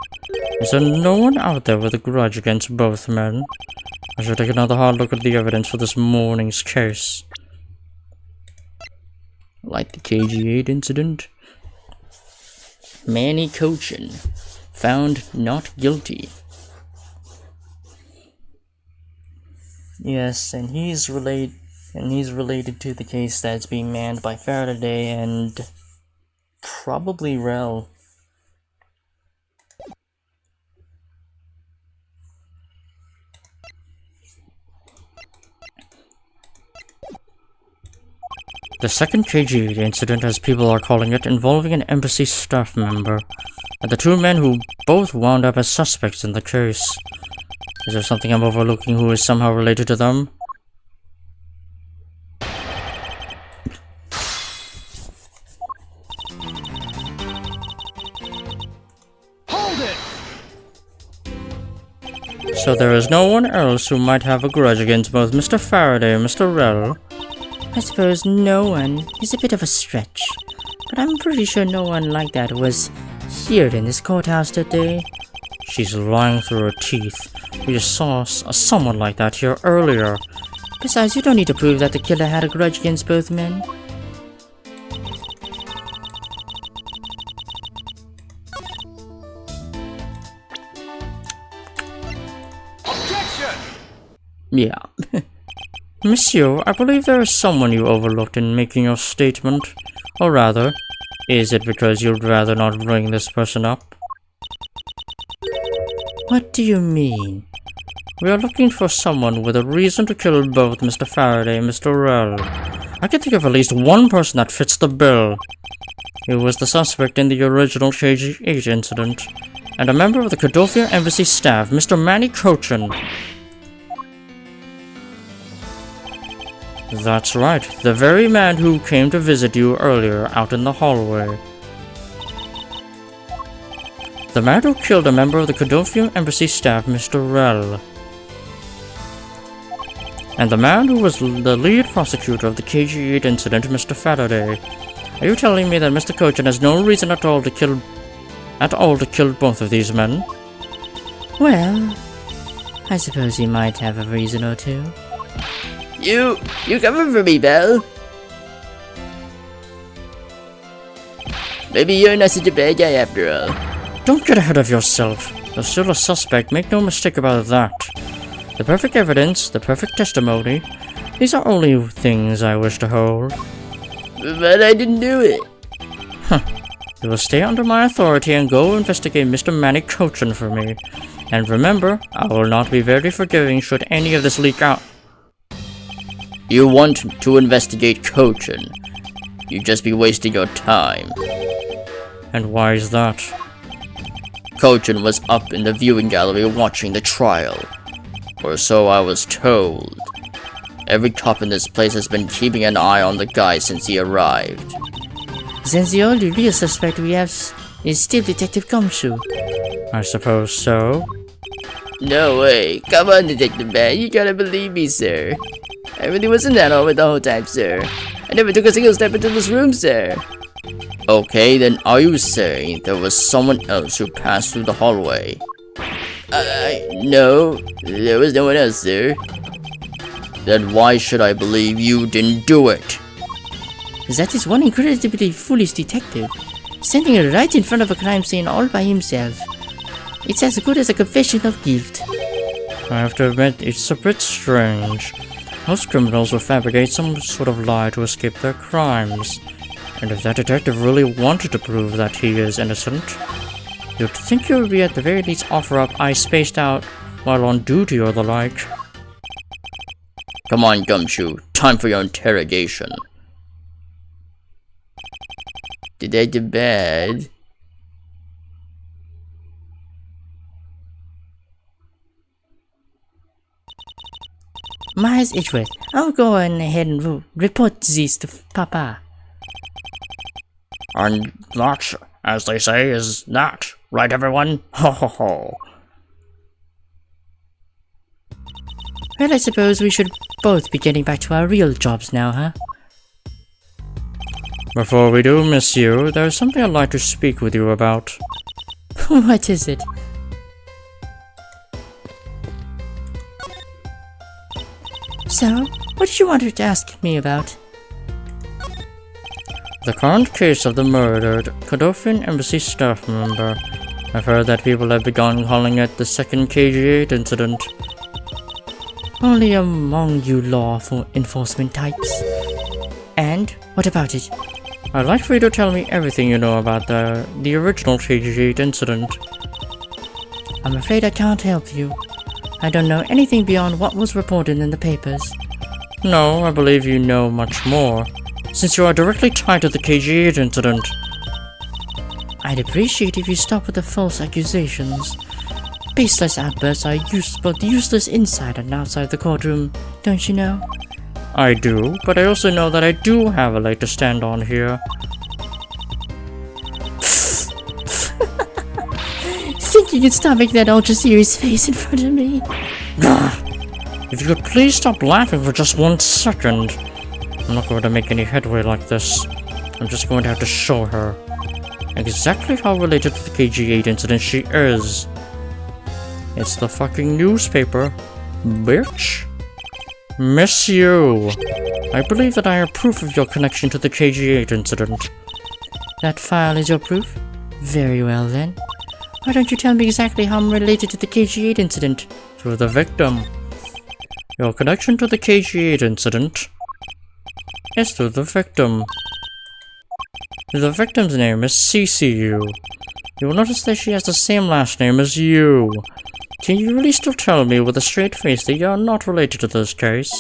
Is there no one out there with a grudge against both men? I should take another hard look at the evidence for this morning's case. Like the KG8 incident. Manny Cochin, found not guilty. Yes, and he's related to the case that's being manned by Faraday and probably Rel. The second KG incident, as people are calling it, involving an embassy staff member, and the two men who both wound up as suspects in the case. Is there something I'm overlooking who is somehow related to them? Hold it! So there is no one else who might have a grudge against both Mr. Faraday and Mr. Rel? I suppose no one is a bit of a stretch, but I'm pretty sure no one like that was here in this courthouse today. She's lying through her teeth. We just saw someone like that here earlier. Besides, you don't need to prove that the killer had a grudge against both men. Objection! Yeah. Monsieur, I believe there is someone you overlooked in making your statement. Or rather, is it because you'd rather not bring this person up? What do you mean? We are looking for someone with a reason to kill both Mr. Faraday and Mr. Rell. I can think of at least one person that fits the bill. He was the suspect in the original KG8 incident, and a member of the Cadofia Embassy staff, Mr. Manny Cochin. That's right, the very man who came to visit you earlier out in the hallway. The man who killed a member of the Cadofia Embassy staff, Mr. Rell. And the man who was the lead prosecutor of the KG8 incident, Mr. Faraday. Are you telling me that Mr. Cochin has no reason at all to kill both of these men? Well, I suppose he might have a reason or two. You coming for me, Belle? Maybe you're not such a bad guy after all. Don't get ahead of yourself. You're still a suspect, make no mistake about that. The perfect evidence, the perfect testimony, these are only things I wish to hold. But I didn't do it. You will stay under my authority and go investigate Mr. Manny Cochin for me. And remember, I will not be very forgiving should any of this leak out. You want to investigate Cochin. You'd just be wasting your time. And why is that? Cochin was up in the viewing gallery watching the trial. Or so I was told. Every cop in this place has been keeping an eye on the guy since he arrived. Since the only real suspect we have is still Detective Gumshoe. I suppose so. No way. Come on, Detective Man. You gotta believe me, sir. I really wasn't that over the whole time, sir. I never took a single step into this room, sir. Okay, then are you saying there was someone else who passed through the hallway? No. There was no one else, sir. Then why should I believe you didn't do it? That is one incredibly foolish detective, standing right in front of a crime scene all by himself. It's as good as a confession of guilt. I have to admit, it's a bit strange. Most criminals will fabricate some sort of lie to escape their crimes. And if that detective really wanted to prove that he is innocent, you'd think he would be at the very least offer up I spaced out while on duty or the like. Come on, Gumshoe. Time for your interrogation. Detective Bad. Miles Edgeworth, I'll go on ahead and report this to Papa. And that, as they say, is that. Right, everyone? Ho ho ho. Well, I suppose we should both be getting back to our real jobs now, huh? Before we do, monsieur, there is something I'd like to speak with you about. What is it? So, what did you want her to ask me about? The current case of the murdered Cadofian Embassy staff member. I've heard that people have begun calling it the second KG8 incident. Only among you law enforcement types. And, what about it? I'd like for you to tell me everything you know about the original KG8 incident. I'm afraid I can't help you. I don't know anything beyond what was reported in the papers. No, I believe you know much more, since you are directly tied to the KG8 incident. I'd appreciate if you stop with the false accusations. Baseless outbursts are both useless inside and outside the courtroom, don't you know? I do, but I also know that I do have a leg to stand on here. Think you can stop making that ultra-serious face in front of me? If you could please stop laughing for just 1 second. I'm not going to make any headway like this. I'm just going to have to show her exactly how related to the KG8 incident she is. It's the fucking newspaper, bitch. Miss you. I believe that I have proof of your connection to the KG8 incident. That file is your proof? Very well then. Why don't you tell me exactly how I'm related to the KG8 incident? Through the victim. Your connection to the KG8 incident is through the victim. The victim's name is CCU. You will notice that she has the same last name as you. Can you really still tell me with a straight face that you are not related to this case?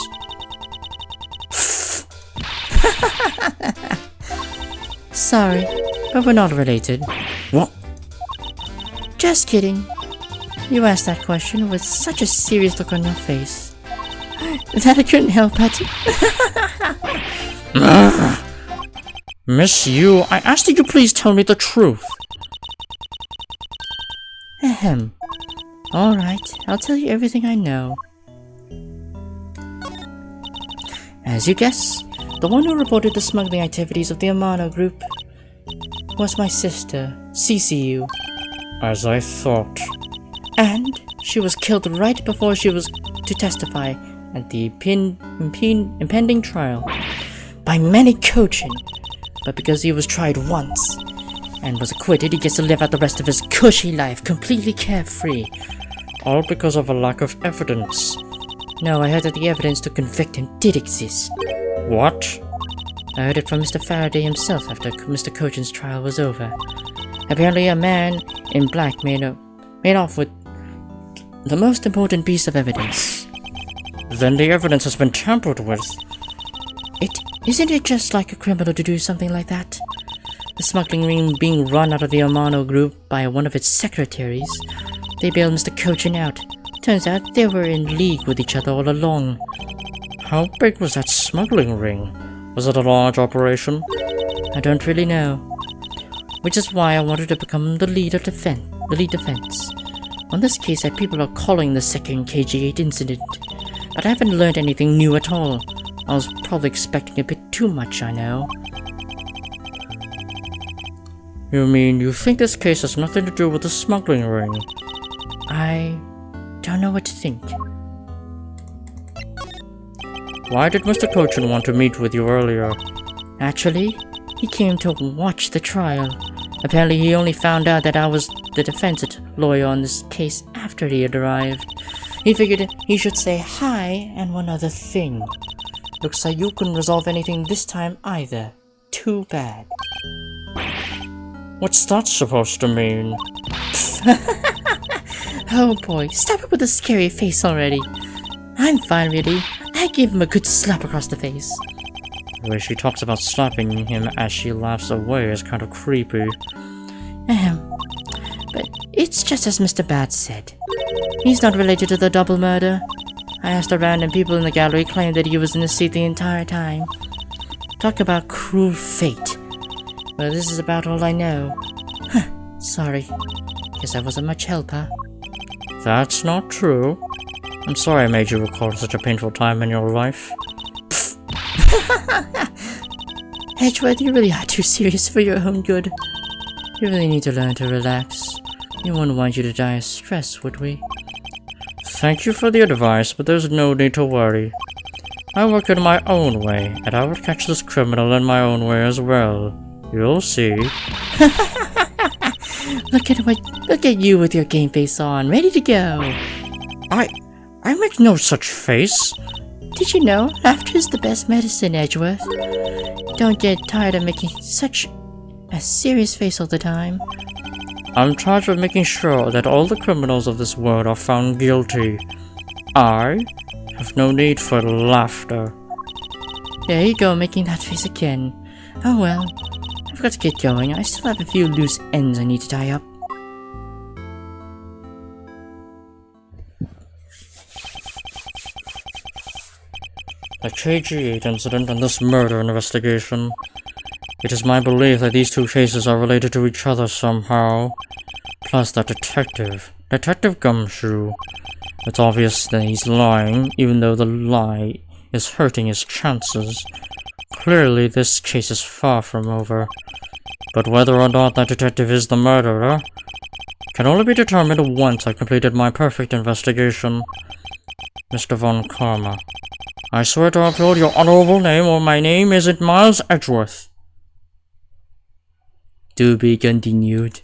Sorry, but we're not related. What? Just kidding. You asked that question with such a serious look on your face that I couldn't help but... Miss you, I asked that you please tell me the truth. Ahem. Alright, I'll tell you everything I know. As you guess, the one who reported the smuggling activities of the Amano group was my sister, CCU. As I thought. And she was killed right before she was to testify at the impending trial by Manny Kochin. But because he was tried once and was acquitted, he gets to live out the rest of his cushy life completely carefree. All because of a lack of evidence. No, I heard that the evidence to convict him did exist. What? I heard it from Mr. Faraday himself after Mr. Kochin's trial was over. Apparently a man in black made off with the most important piece of evidence. Then the evidence has been tampered with. Isn't it just like a criminal to do something like that? The smuggling ring being run out of the Amano group by one of its secretaries. They bailed Mr. Kochin out. Turns out they were in league with each other all along. How big was that smuggling ring? Was it a large operation? I don't really know. Which is why I wanted to become the lead defense. On this case that people are calling the second KG8 incident. But I haven't learned anything new at all. I was probably expecting a bit too much, I know. You mean you think this case has nothing to do with the smuggling ring? I don't know what to think. Why did Mr. Kochin want to meet with you earlier? Actually, he came to watch the trial. Apparently he only found out that I was the defense lawyer on this case after he had arrived. He figured he should say hi and one other thing. Looks like you couldn't resolve anything this time either. Too bad. What's that supposed to mean? Oh boy, stop it with the scary face already. I'm fine really. I gave him a good slap across the face. The way she talks about slapping him as she laughs away is kind of creepy. But it's just as Mr. Bad said. He's not related to the double murder. I asked around and people in the gallery claimed that he was in the seat the entire time. Talk about cruel fate. Well, this is about all I know. Sorry. Guess I wasn't much help, huh? That's not true. I'm sorry I made you recall such a painful time in your life. Edgeworth, you really are too serious for your own good. You really need to learn to relax. We wouldn't want you to die of stress, would we? Thank you for the advice, but there's no need to worry. I work in my own way, and I will catch this criminal in my own way as well. You'll see. Look at you with your game face on, ready to go. I make no such face. Did you know laughter is the best medicine, Edgeworth? Don't get tired of making such a serious face all the time. I'm charged with making sure that all the criminals of this world are found guilty. I have no need for laughter. There you go, making that face again. Oh well, I've got to get going. I still have a few loose ends I need to tie up. The KG8 incident and this murder investigation. It is my belief that these two cases are related to each other somehow. Plus that Detective Gumshoe. It's obvious that he's lying, even though the lie is hurting his chances. Clearly, this case is far from over. But whether or not that detective is the murderer can only be determined once I completed my perfect investigation. Mr. Von Karma, I swear to uphold your honorable name or my name isn't Miles Edgeworth. To be continued.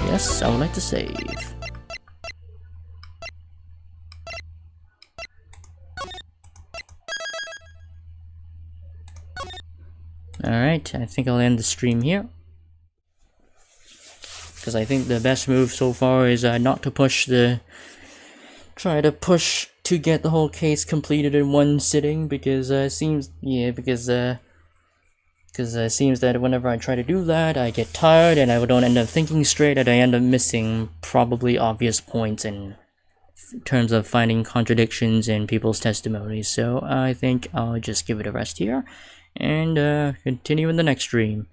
Yes, I would like to save. Alright, I think I'll end the stream here. Because I think the best move so far is not to push the... Try to push to get the whole case completed in one sitting, because it seems that whenever I try to do that, I get tired and I don't end up thinking straight, and I end up missing probably obvious points in terms of finding contradictions in people's testimonies. So I think I'll just give it a rest here and continue in the next stream.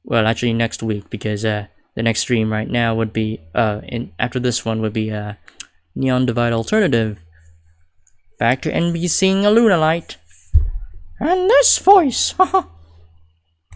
Well, actually next week, because the next stream right now would be after this one would be Neon Divide Alternative. Back to NBCing a Lunalight. And this voice, haha.